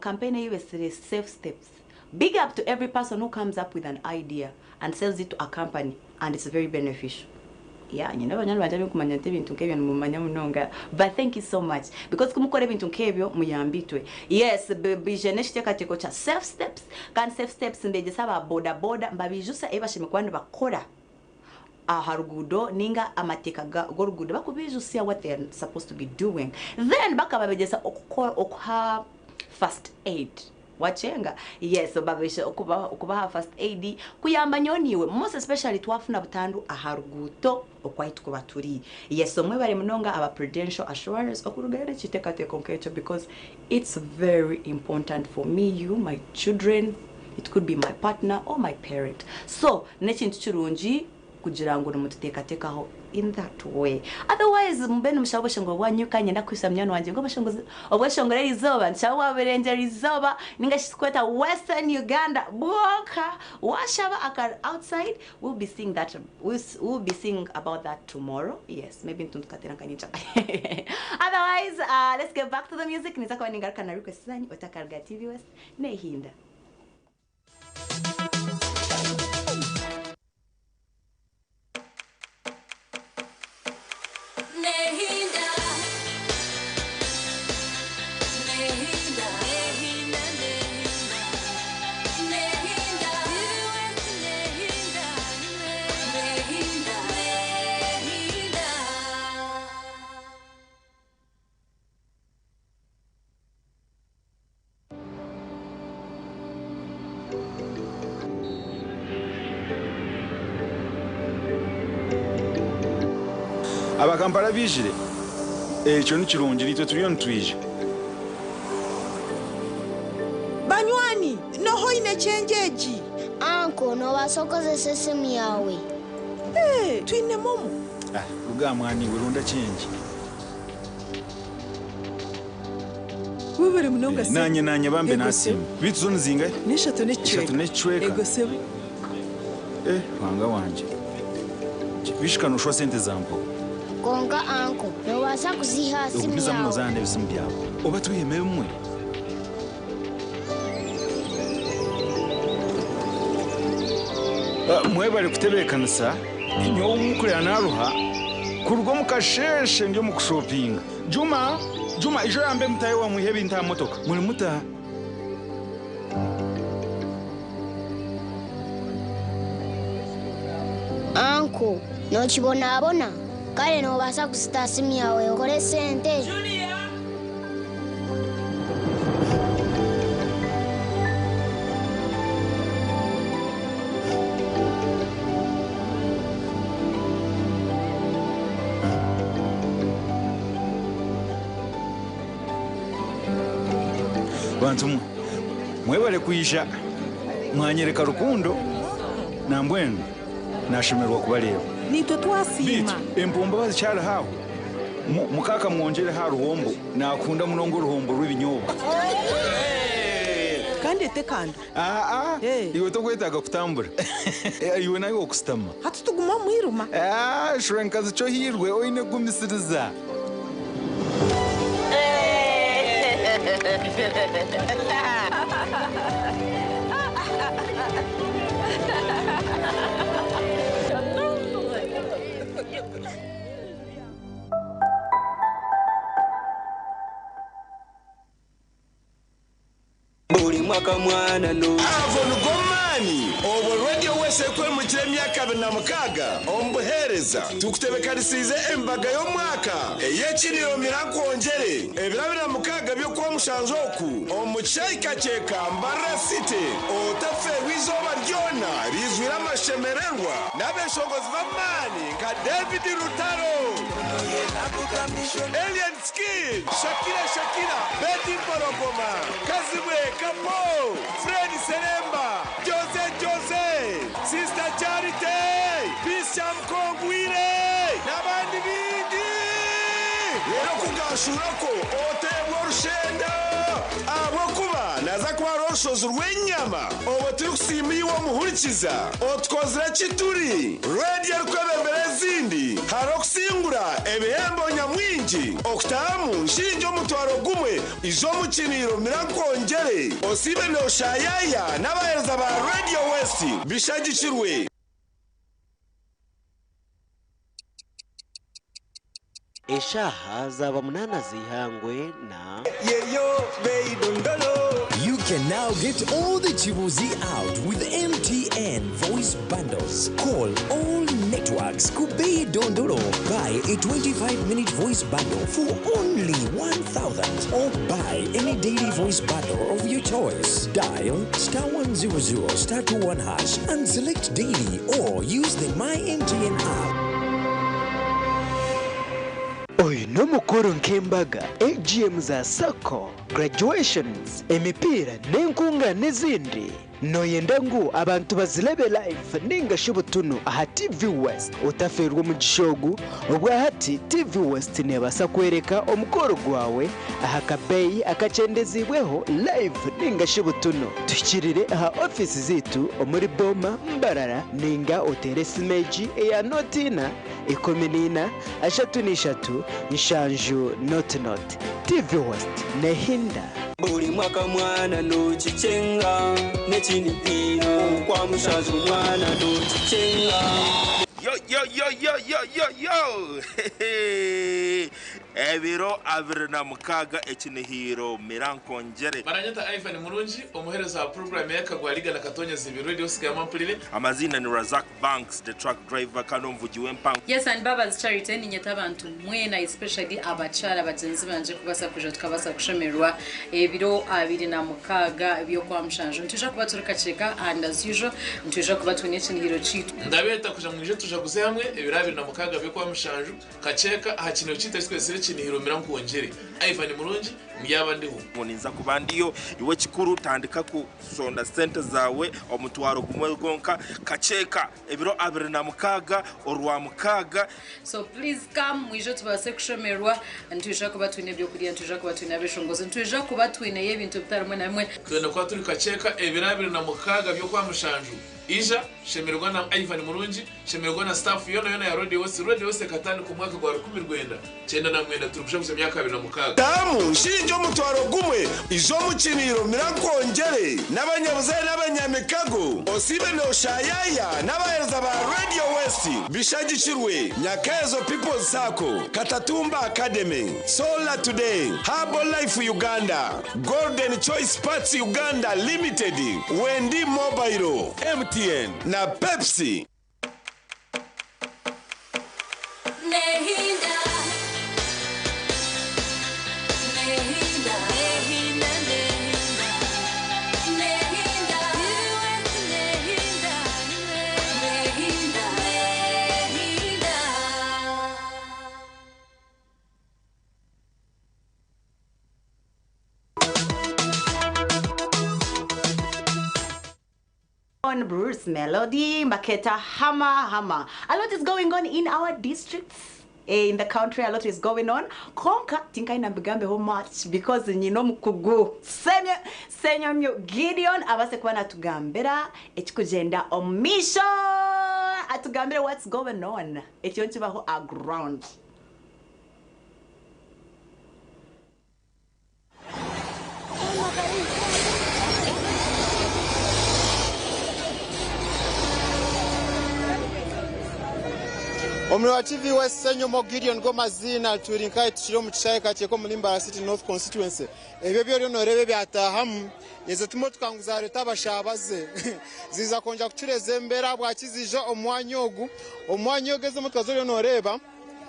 campaign US safe steps. Big up to every person who comes up with an idea and sells it to a company, and it's very beneficial. Yeah, you know, but thank you so much because kumukore bintu nkebyo muyambitwe. Yes, bijenesh tekateko cha self steps kan self steps ndeje saba boda mbabijusa ebashime kwandi bakora harugudo ninga amateka gorugudo bakubijusia what they are supposed to be doing. Then bakababejesa okha first aid wachenga. Yes, so babesha okubaha first aid kuyamba nyoniwe most especially twafuna butandu aharuguto okwaitu kubaturi. Yes, so mwe bari munonga aba prudential assurance okurugere chitekateko nkecho because it's very important for me, you, my children, it could be my partner or my parent. So nechintu chirungi kugira ngo mututekatekaho in that way. Otherwise mbene mushaboshengo wanyukanye ndakwisa mnyano wanje ngo bashongo obweshongora izoba nshawa berengera izoba ningashikweta Western Uganda boka washaba akar outside. We'll be seeing that we'll be seeing about that tomorrow. Yes, maybe ntuntukatena kanyicha. Otherwise let's get back to the music. Nizakwa ningaraka na request zanyi otakarga TV West nehinda. Abakampala bijire ekyo ni kirungi lito tuliyo ntwije banywani noho ine chenjeji anko no basokozesa simu yawe twine momo ruga mwani wirunda chenji wibere munonga nanye bambe nasimu bitzo nzinga neshatu necweka ego sebe wanga wanje bishikano shwa sente zampo Gonga anko, no basa kuziha simu yawe. Ubiza muzane bisimu byabo. Oba tuyeme mwe. Mwe bari kutebekanisa inyo umukure anaruha kurugo mukasheshe ndio mukushopinga. Juma ijo yambe mutaye wa muhebe nta motoka. Muri muta Anko, no chibona kale no basa kusita simu yawe okole sente. Bantu mwebale kuisha mwanyereka rukundo na mbwenu nashimerwa kubaleba nito twasima empumba bazicyara hawo mukaka mwongere ha ruhombo nakunda munongo ruhombo rw'ibinyobwa kandi tekanda iwe to kwetaga kutambura iwe nayo okustama hatu tuguma mwiruma shrenkazi cyo hirwe oine gumisiriza Buri mwaka mwana no Avon Gomani obo radio wese kwe mu myaka 26 ombuhereza tukutebekanisize embaga yo mwaka eyekiriyo mirakongere ebirabira mukaga byo kwa mushanjoku omucyeka cyeka Mbara City otafe wizoba ryona rizwira amashemererwa n'abeshongozi b'amani nka David Rutaro Alien Ski Shakira Betty Porogoma Kazibwe Kapo Fred Seremba Jose Sister Charity Bisham Kongwire n'abandi bindi rero kugashura ko otebwo rushenda abo kuba naza kwa rushozo rw'enyama oba turi kusimba iwo muhurikiza otwozera kituri radio rwebembere zindi haro kusingura ebihembo nyamwingi okutamu nshinjo mutwaro gumwe izo mukiniro mirakongere osibe no shayaya n'abahereza ba Radio West bishagikirwe eshaha zaba munana zihangwe na yeyo beidondolo. You can now get all the Chibuzi out with MTN voice bundles. Call all networks Kubei Dondoro. Buy a 25-minute voice bundle for only 1,000 or buy any daily voice bundle of your choice. Dial *100 *21# and select daily or use the My MTN app. Oyo n'umukuru nk'embaga AGM za Sako, graduations, emipira n'enkunga n'izindi noyenda ngu abantu bazilebe live ninga shubutunu aha TV West utaferwa mu gishogu ubwa hati TV West nebasa kwereka omukoro gwawe aha kabeyi akacendezibweho live ninga shubutunu tukirire aha office zitu omuri Boma Mbarara ninga oteresi meji eya notina 14 3 nshanju not TV West nehinda buri mwaka mwana ntukichenga nekinipiro kwa mushazo mwana ntukichenga yo ebiro avirina mukaga ekinihiro mirankongere baranyata Ivan Murunji omuhereza wa program yakagwaliga na Katonya zibiro radio sikama mpulire amazina ni Razak Banks the truck driver kanomvuji wempango. Yes, and Baba's Charity ni nyata abantu mwena especially abachara bagenzi banje kubasa kuja tukabasa kushemerwa ebiro avirina mukaga byo kwa mshanjo ntuje kubaturika cheka and as usual ntuje kubatunye hiro chitu ndabeta kuja mwije tuje guze hamwe ebiro avirina mukaga byo kwa mshanjo kacheka hakino chita twese kinihiro mirankongere Ivan Murunji myaba ndiho muninza kubandiyo iwe kikuru tandika ku sonda center zawe omutwaro gumwe gonka kacheka ebiro avirina mukaga orwa mukaga so please come mwije tubase kushemerwa ntuje kubatunye byo kuriya ntuje kubatunye abeshongoze ntuje kubatunye y'ibintu bitarumwe namwe twenda kwa turi kacheka ebiro avirina mukaga byo kwa mshanjo ija shemerwa na Ivan Murunji shemerwa na staff yona ya Radio West katani ku mwaka gwa 10 cyenda na mwenda turusha gusa myaka 2006 damu nshinjo mutwaro gumwe izo mukiniro mirankongere n'abanyabuzaye n'abanyamikago osibe no shayaya n'abahereza ba Radio West bishagikirwe Nyakazo People's Sako Katatumba Academy Solar Today Herbal Life Uganda Golden Choice Parts Uganda Limited Wendi Mobile MTN na Pepsi. On Bruce Melody, Maketa Hama. A lot is going on in our districts. In the country, a lot is going on. Konka, tinka ina bigambe how much because nyino mukugu. Senyo Gideon abase kwa natugambera ekikugenda omisho atugambere what's going on. Ekyonkibaho aground. Omwa TV West Senyomo Gideon go mazina turinkai tushiro muchayika cheko mulimbara City North constituency ebyo byo no rebe byatahamu yeze tumo tukanguza leta bashabaze ziza konja kucureze mbera bwakizijo omwanyogeze mutwazo no reba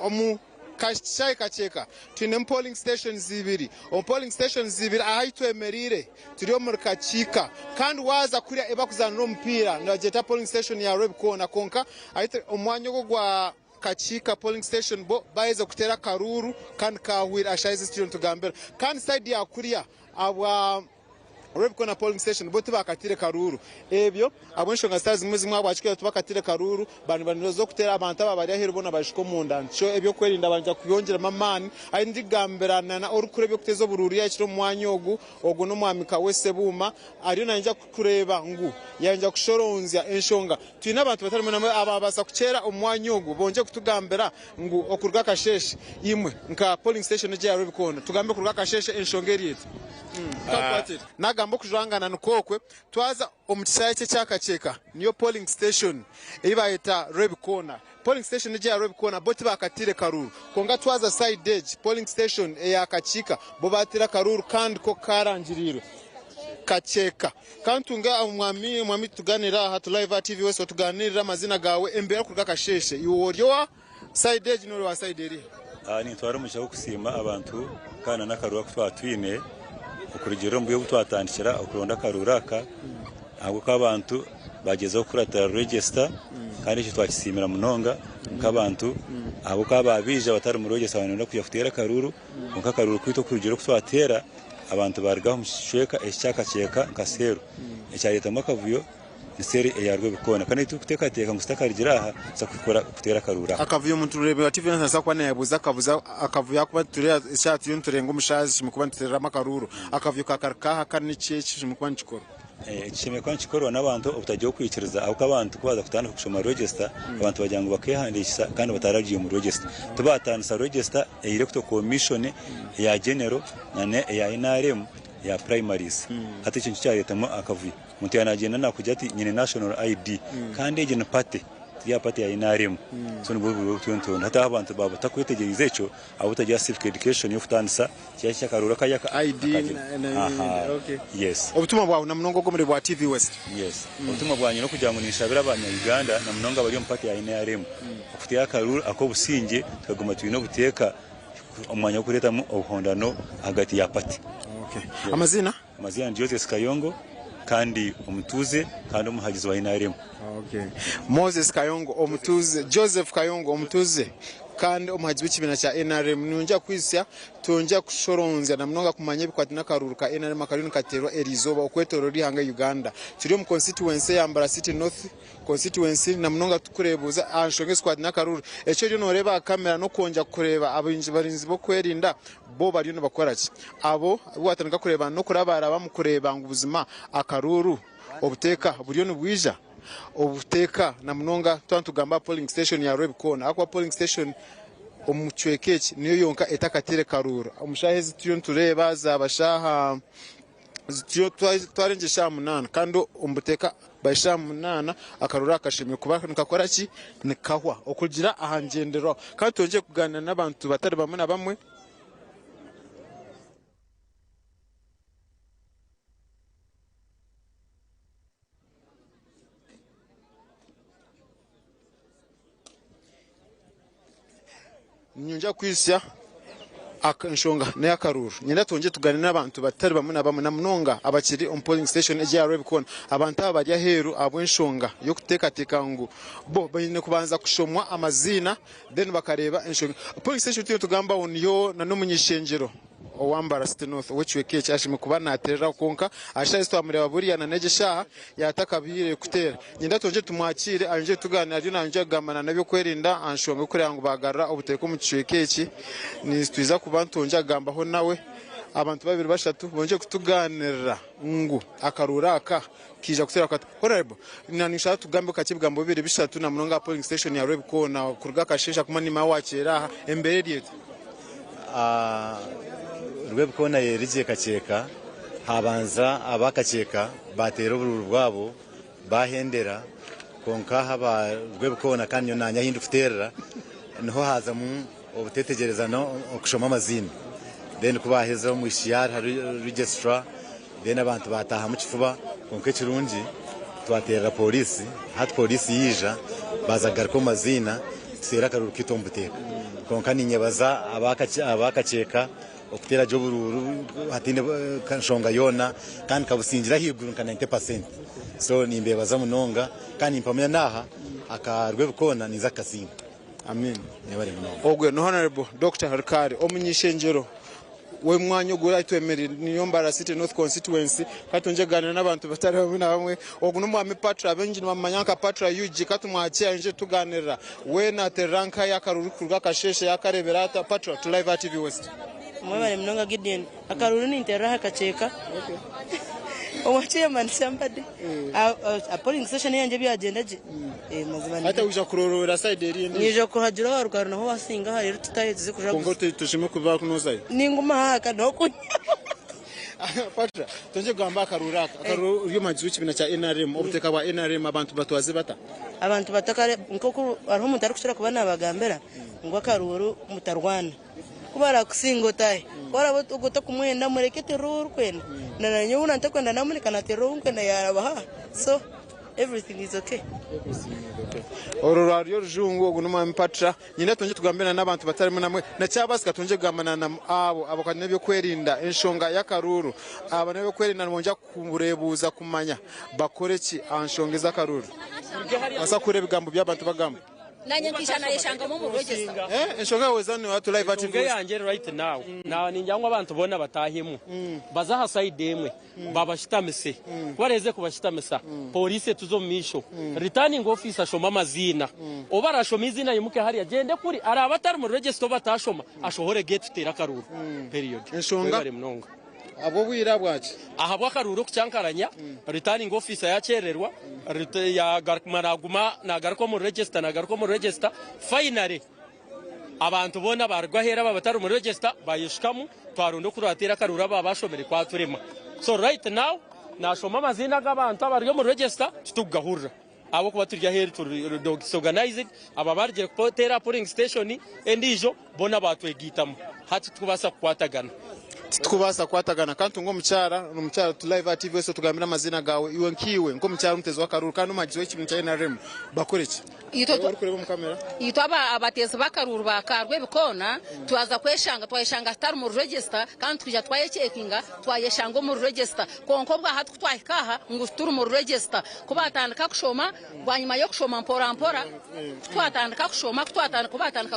omu kashayika cheka tune polling stations zibiri polling stations zibiri ahitwemerire turiyo muri kachika kandi waza kuriya eba kuzana no mpira ndageta polling station ya Reb Kona konka ahite omwanyogo gwa kachika polling station bo baeze kutera karuru kandi kahwira ashayize student tugambera kandi side ya kuriya aba Rwebikona polling station bote bakatire karuru ebyo abonshonga stars muzi mwabachike tubakatire karuru bantu zo kutera abantu abari ahero bona bashiko munda cyo ebyo kwerinda banja kuyongera mamani ari ndigamberana na orukure byo kutezo bururu yakiro mwanyogu ogo no mwamika wese buma ari nanja kureba ngu yanja kushoronzya enshonga twina abantu batari muna ababasa kuchera omwanyogu bonje kutugambera ngu okurga kasheshe imwe nka polling station je Rwebikona tugambe kurga kasheshe enshongeri yetu nagambo kujangana nukokwe twaza omukisaye cyakacheka niyo polling station ibayita Rwebikona polling station je Rwebikona boti bakatire karuru konga twaza side edge polling station yakachika bo batira karuru kandi ko karangiriro kacheka kantunga umwami tuganira hatu live TV wese tuganirira amazina gawe embera kurga kasheshe iworyo side edge no wa side eri ni twara mushaka kusima abantu kana nakarura kutwatwine ukurigero mbuyo gutwatandikira ukuronda karuraka ahubwo kabantu bagezeho kurata register kandi cyo twakisimira munonga kabantu ahubwo kababije batari mu register abantu kujya kutera karuru konka karuru kwito kurigero kutwatera abantu bargaho musheka ecyakacheka kasero ecyareta makavuyo niseri ya Rwebikona kandi tukutekateka ngustakarigira sakukora kutera karura akavuyo umuntu urebe wa TV nasa kwa nayabuza akavuya kuba turya ishati yunturenga umushazi mukuba ntera makaruru akavuyo kakarkaha kandi cyechi mukuba nchikoro chime kwa nchikoro n'abantu ubutagiye kwikiriza aho kabantu kubaza kutana kushoma register abantu bajyango bakehandisha kandi bataragiye mu register tubatanisa register electoral commission ya general nane ya NRM ya primaries hati cyo cyareta akavuyo muntu yanagenda nakujya ati nyine national ID kandi ege party ya party ya NRM so nibo tuntu hata abantu babo takwetegereza cyo abo tagiye civic education yo futanisa cyashya karura kayaka ID okay yes obutumwa bwawe na mnongo gomere bwa TV West yes obutumwa bwanyu no kujya ngo nishabira abanya Uganda na mnongo bari mu party ya NRM ofitiya karura ako businge tukaguma twino buteka umwanya wo kureta mu ohondano hagati ya party okay amazina Joseph Kayongo kandi umutuze kandi umuhagizi wa NRM okay Moses Kayongo umutuze Joseph Kayongo umutuze kandi umuhagizi w'ikibina cya NRM nunja kwisya tonja kushoronza na mnonga kumanye bikwati nakaruruka NRM akarino katero Elizoba okwetoro rihanga Uganda turi mu constituency ya Mbara City North constituency na mnonga tukurebuza anshonge squad nakaruru echo ryo noreba kamera no konja kureba abinji barinzi bo kwerinda bo bari no bakoraki abo watanga kureba no kurabara bamukureba ngo ubuzima akaruru obuteka buriyo no bwija obuteka na mnonga twantugamba polling station ya Rwebikona akwa polling station omuchwekechi niyo yonka etakatire karura umushahezi tuyo tureba zabashaha zitiyo twarenje sha munana kandi umbuteka baisha munana akarura akashimye kuba nikakora ki nikahwa okugira ahangendero kandi tonje kuganira n'abantu batari bamwe na bamwe nyunja kwisya akanshonga ne yakaruru nyenda tonje tuganira n'abantu batari bamwe na bamwe na mnonga abakiri on polling station ya Rwebikona abantu abari ahero abwenshonga yo kutekateka ngo bo banyine kubanza kushomwa amazina then bakareba enshonga polling station tiyo tugamba uniyo na nomunyishengero owambara City North wechweke cyashimwe kuba naterera konka ashaje twamureba buriya na neje shaha yatakabire kutera nyenda tonje tumwakire anje tuganira ari nanje gamana nabyo kwerinda anshonga kureba ngo bagarra ubuteko mu cyekeki ni twiza kuba ntonje agambaho nawe abantu babiri bashatu bonje kutuganira ngo akaruraka kija kutera kwa honorable nanisha tugambe kakibugambo bibiri bishatu na mnonga polling station ya Rwebikona kurga kashesha kuma ni mawakera embere ryete Rwebikona yerigiye kacheka habanza abakacheka batera ubururu bwabo bahendera konka haba Rwebikona kandi yonanya hindu futerera niho haza mu obutetegerezano okushoma amazina then kubaheza mu ishiyar hari registrar then abantu bataha mu kifuba konka kirungi twatera polisi hat polisi yija bazagarko mazina sera karuru kitombuteka konka ninyebaza abakacheka okutera jobururu hatine kanshonga yona kandi kabusingira higuru ka 90% so nimbebaza munonga kandi impamya naha aka Rwebikona niza kasinga amen nebare munonga ogwe no honorable Dr. Harkari omunyishengero we mwanya ogura itwemere niyo Mbara City North constituency katonje ganira n'abantu batari bamwe na bamwe oguno mwami Patra abenji n'amanyanka Patra UG katumwakiye nje tuganira we na teranka yakaruru kurwa kasheshe yakareberata Patra to live at TV West mwabale mnonga Gideon akaruru ni interaha kacheka Owachiye man somebody a polling session yanje byagenda je mazibani hata uja kurorora side eri nije kuhajira warukaro naho wasinga hari tutayeze kuja kongo tushime kuva kunoza ninguma haka noko Patra tonje gamba akaruru ryo majuchi bina cha NRM obuteka bwa NRM abantu batwaze bata abantu batakare nkoko ariho mutari kushira kubana abagambera ngo akaruru mutarwana kubara kusingo tai kora boto kumwenda murekete ruru kwenda na nyuna ntakwenda namuni kana teruru kwenda yarabaha so everything is okay ororaryo rujungu oguno mwami Patra nyine tonje tugambena n'abantu batarimo namwe na cyabasika tonje gambana na abo kandi byo kwerinda enshonga yakaruru abana byo kwerinda bonja kuburebuza kumanya bakoreki anshongeza karuru asa kure bigambo by'abantu bagamba nanye nkishana yeshanga mu register enshonga wezani watu live at TV yanje right now na ninjangwa abantu bona batahimu bazaha side emwe babashitamise kwareze kubashitamisa police tuzomisho returning officer shoma mazina obarashoma izina yimuke hari agende kuri ari abatari mu register batashoma ashohore gate tera karuru period enshonga abo bwira bwaci aha bwakaruru kucyankaranya returning officer yacererwa ya garmanaguma nagarko mu register finally abantu bona barwahera babatari mu register bayishikamu twarundo kuratera karura babashomere kwa turema so right now nashoma mazina g'abantu abari mu register tutugahurira abo kuba turya here to organize it ababarje kotera polling station endijo bona batwegitamo hati tukubasa kwatagana tukubasa kwatagana kantu ngo mucyara tu live at TV so tugambira amazina gawe iwe nkiwe ngo mucyara mutezi wa karuru kandi umagize w'ikibintu cya NRM bakoreki kureba mu kamera yitwa abatezi bakaruru bakarwe bikona twaza twayeshanga star mu register kandi twija twayechekinga twayeshanga mu register konkobwa hatu twahikaha ngo stur mu register kubatandika kushoma bwanyuma yo kushoma mpora twatandika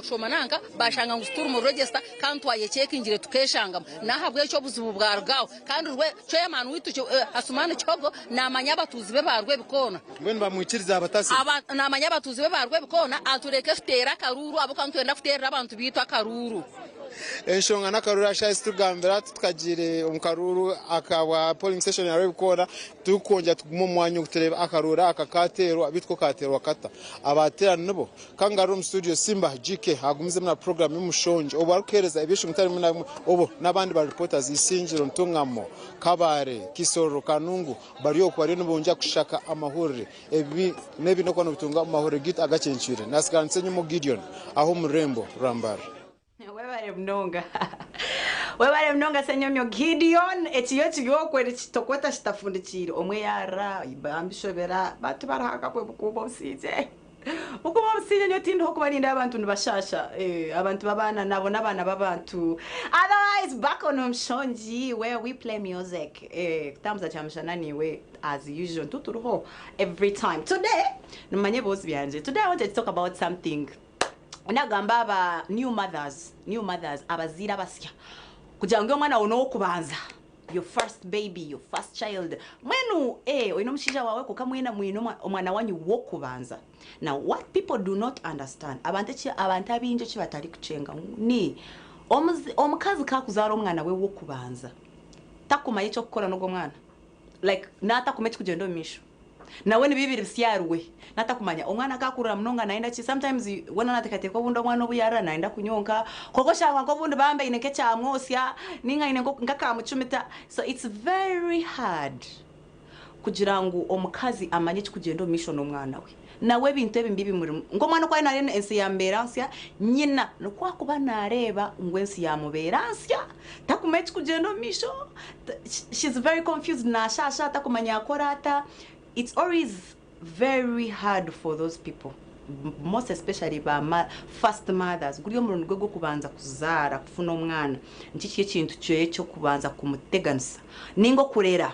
kushoma nanka bashanga ngo stur mu register kandi twayechekingire tukeshanga nahabwe cyo buzubu bwargaho kandi rwe chairman witu asumana cyogo namanya batuzi be barwe bikona mbene bamwikiriza abatasi namanya batuzi be barwe bikona atureke futera karuru abo kandi twenda futera abantu bitwa karuru enshonga nakaruru ashasi tugambira tukagire umukaruru akaba polling station ya rebikora tukonja tugumo mwanya gutereba akarura akakatero abitko katero kata abaterana nabo kangaru mu studio Simba GK hagumize na program y'umushonje obarukereza ibisho mutari muna obo nabandi ba reporters isingiro ntungamo kabare kisoro kanungu bariyo kwari nubonja kushaka amahurire ebi nebi no kono butunga amahurire git agacencyure nasiganse nyumo Gideon aho murembo rambara webare mnonga senyomyo Gideon ekiyo kigokwere kitokota kitafundikire omwe yara ibambishobera batu barahaka kwe bukubo size ukuba msije nyotindo hokubarinda abantu nibashasha abantu babana nabo nabana babantu otherwise back on Mshonji where we play music tamza chamshana niwe as usual tuturuho every time today numanye boss byanje today I want to talk about something unagamba aba new mothers abazira basya kugira ngo umwana wono kubanza your first baby your first child mwenu oyino mushija wawe kukamwena mwino umwana wanyu wo kubanza. Now what people do not understand abantu abinje kibatari kucenga ni omukazi kakuzara umwana we wo kubanza takuma yico gukora no mwana like nata kumeti kugenda misho nawe ni bibiri byarwe natakumanya umwana akakurura mnonga naenda ki sometimes wona natekate ko bundo mwana obuyara naenda kunyonka koko shaka ko bundo bambe ineke cha mwosya ninga ineko ngakamucumita so it's very hard kugira ngo omukazi amanye kugenda misho no mwana we nawe bintu ebimbibi muri ngo mwana kwa ina ensi ya mberansya nyina no kwa kuba nareba ngwensi ya muberansya takumeti kugenda misho she's very confused na shasha takumanya akorata. It's always very hard for those people, most especially first mothers. Guriyo mu rwego kubanza kuzara kufuna umwana nkikiye kintu cyo kubanza kumuteganisa ningo kurera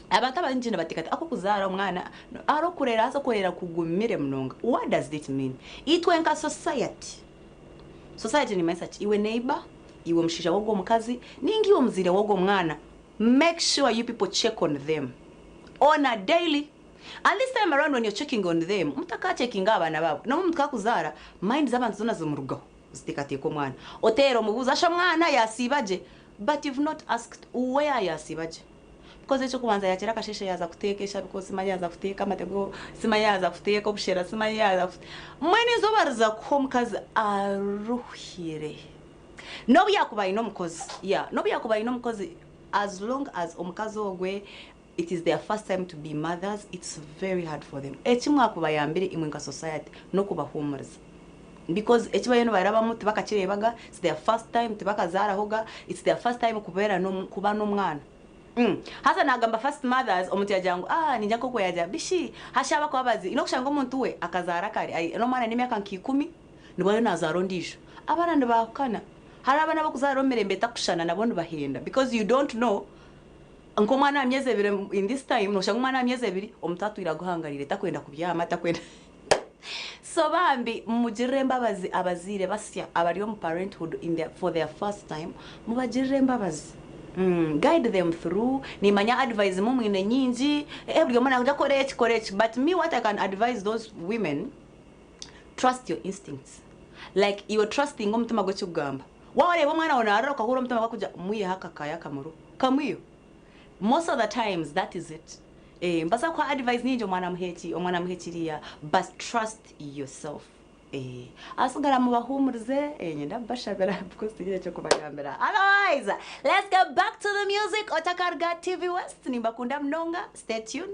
abantu abanjina batekata ako kuzara umwana aro kurera aso kurera kugumire mnonga. What does it mean? Itwenka society ni message iwe neighbor iwe mshija wogo mukazi ningi omuzire wogo mwana, make sure you people check on them on a daily. And this time around when you're checking on them, mutaka checking abana babo no mutaka kuzara mind z'abantu zona zumurugaho zitekateko mwana otero mubuza sha mwana yasibaje, but you've not asked where yasibaje, because echo kubanza yakira kasheshe yaza kutekesha, because sima yaza kuteka amatego, sima yaza kuteka obushera, sima yaza mwene zobariza ko mukazi aruhire no byakubaye no mukozi no byakubaye no mukozi, as long as omukazi ogwe it is their first time to be mothers, it's very hard for them. Echimwa kubayambire imwenga society no kubahumuriza, because echibaye no baraba muti bakakirebaga, it's their first time tibakazara hoga, it's their first time kubera no kuba no mwana. Hasa nagamba first mothers omuti yajangu ninja koko yaja bishi hashaba kwabazi inokushanga omuntu we akazara kare no mwana n'imyaka 10 nibwo nazaro ndisho abana ndibakana hari abana bakuzara omirembe takushana nabone bahenda, because you don't know Anko mwana amyeze ebiri in this time no shanga mwana amyeze ebiri omutatu iraguhangarire takwenda kubyama takwenda. So bambi mujire mbabazi abazire basya abari mu parenthood for their first time, mubajire mbabazi. Guide them through, nimanya advise mu mwine nyingi every mwana kuja correct, but me what I can advise those women, trust your instincts. Like you are trusting omutima gwe kugamba wale mwana onarara kahura omutima bakuja muye haka kaya kamuru kamwiyo. Most of the times that is it. Mbasa kwa advice ninjo mwana mhechiriya, but trust yourself. Asugara mubahumurize nyenda bashabera because tugire cyo kubagambira. Otherwise, let's get back to the music. Otakarga TV West nimbakunda mnonga. Stay tuned.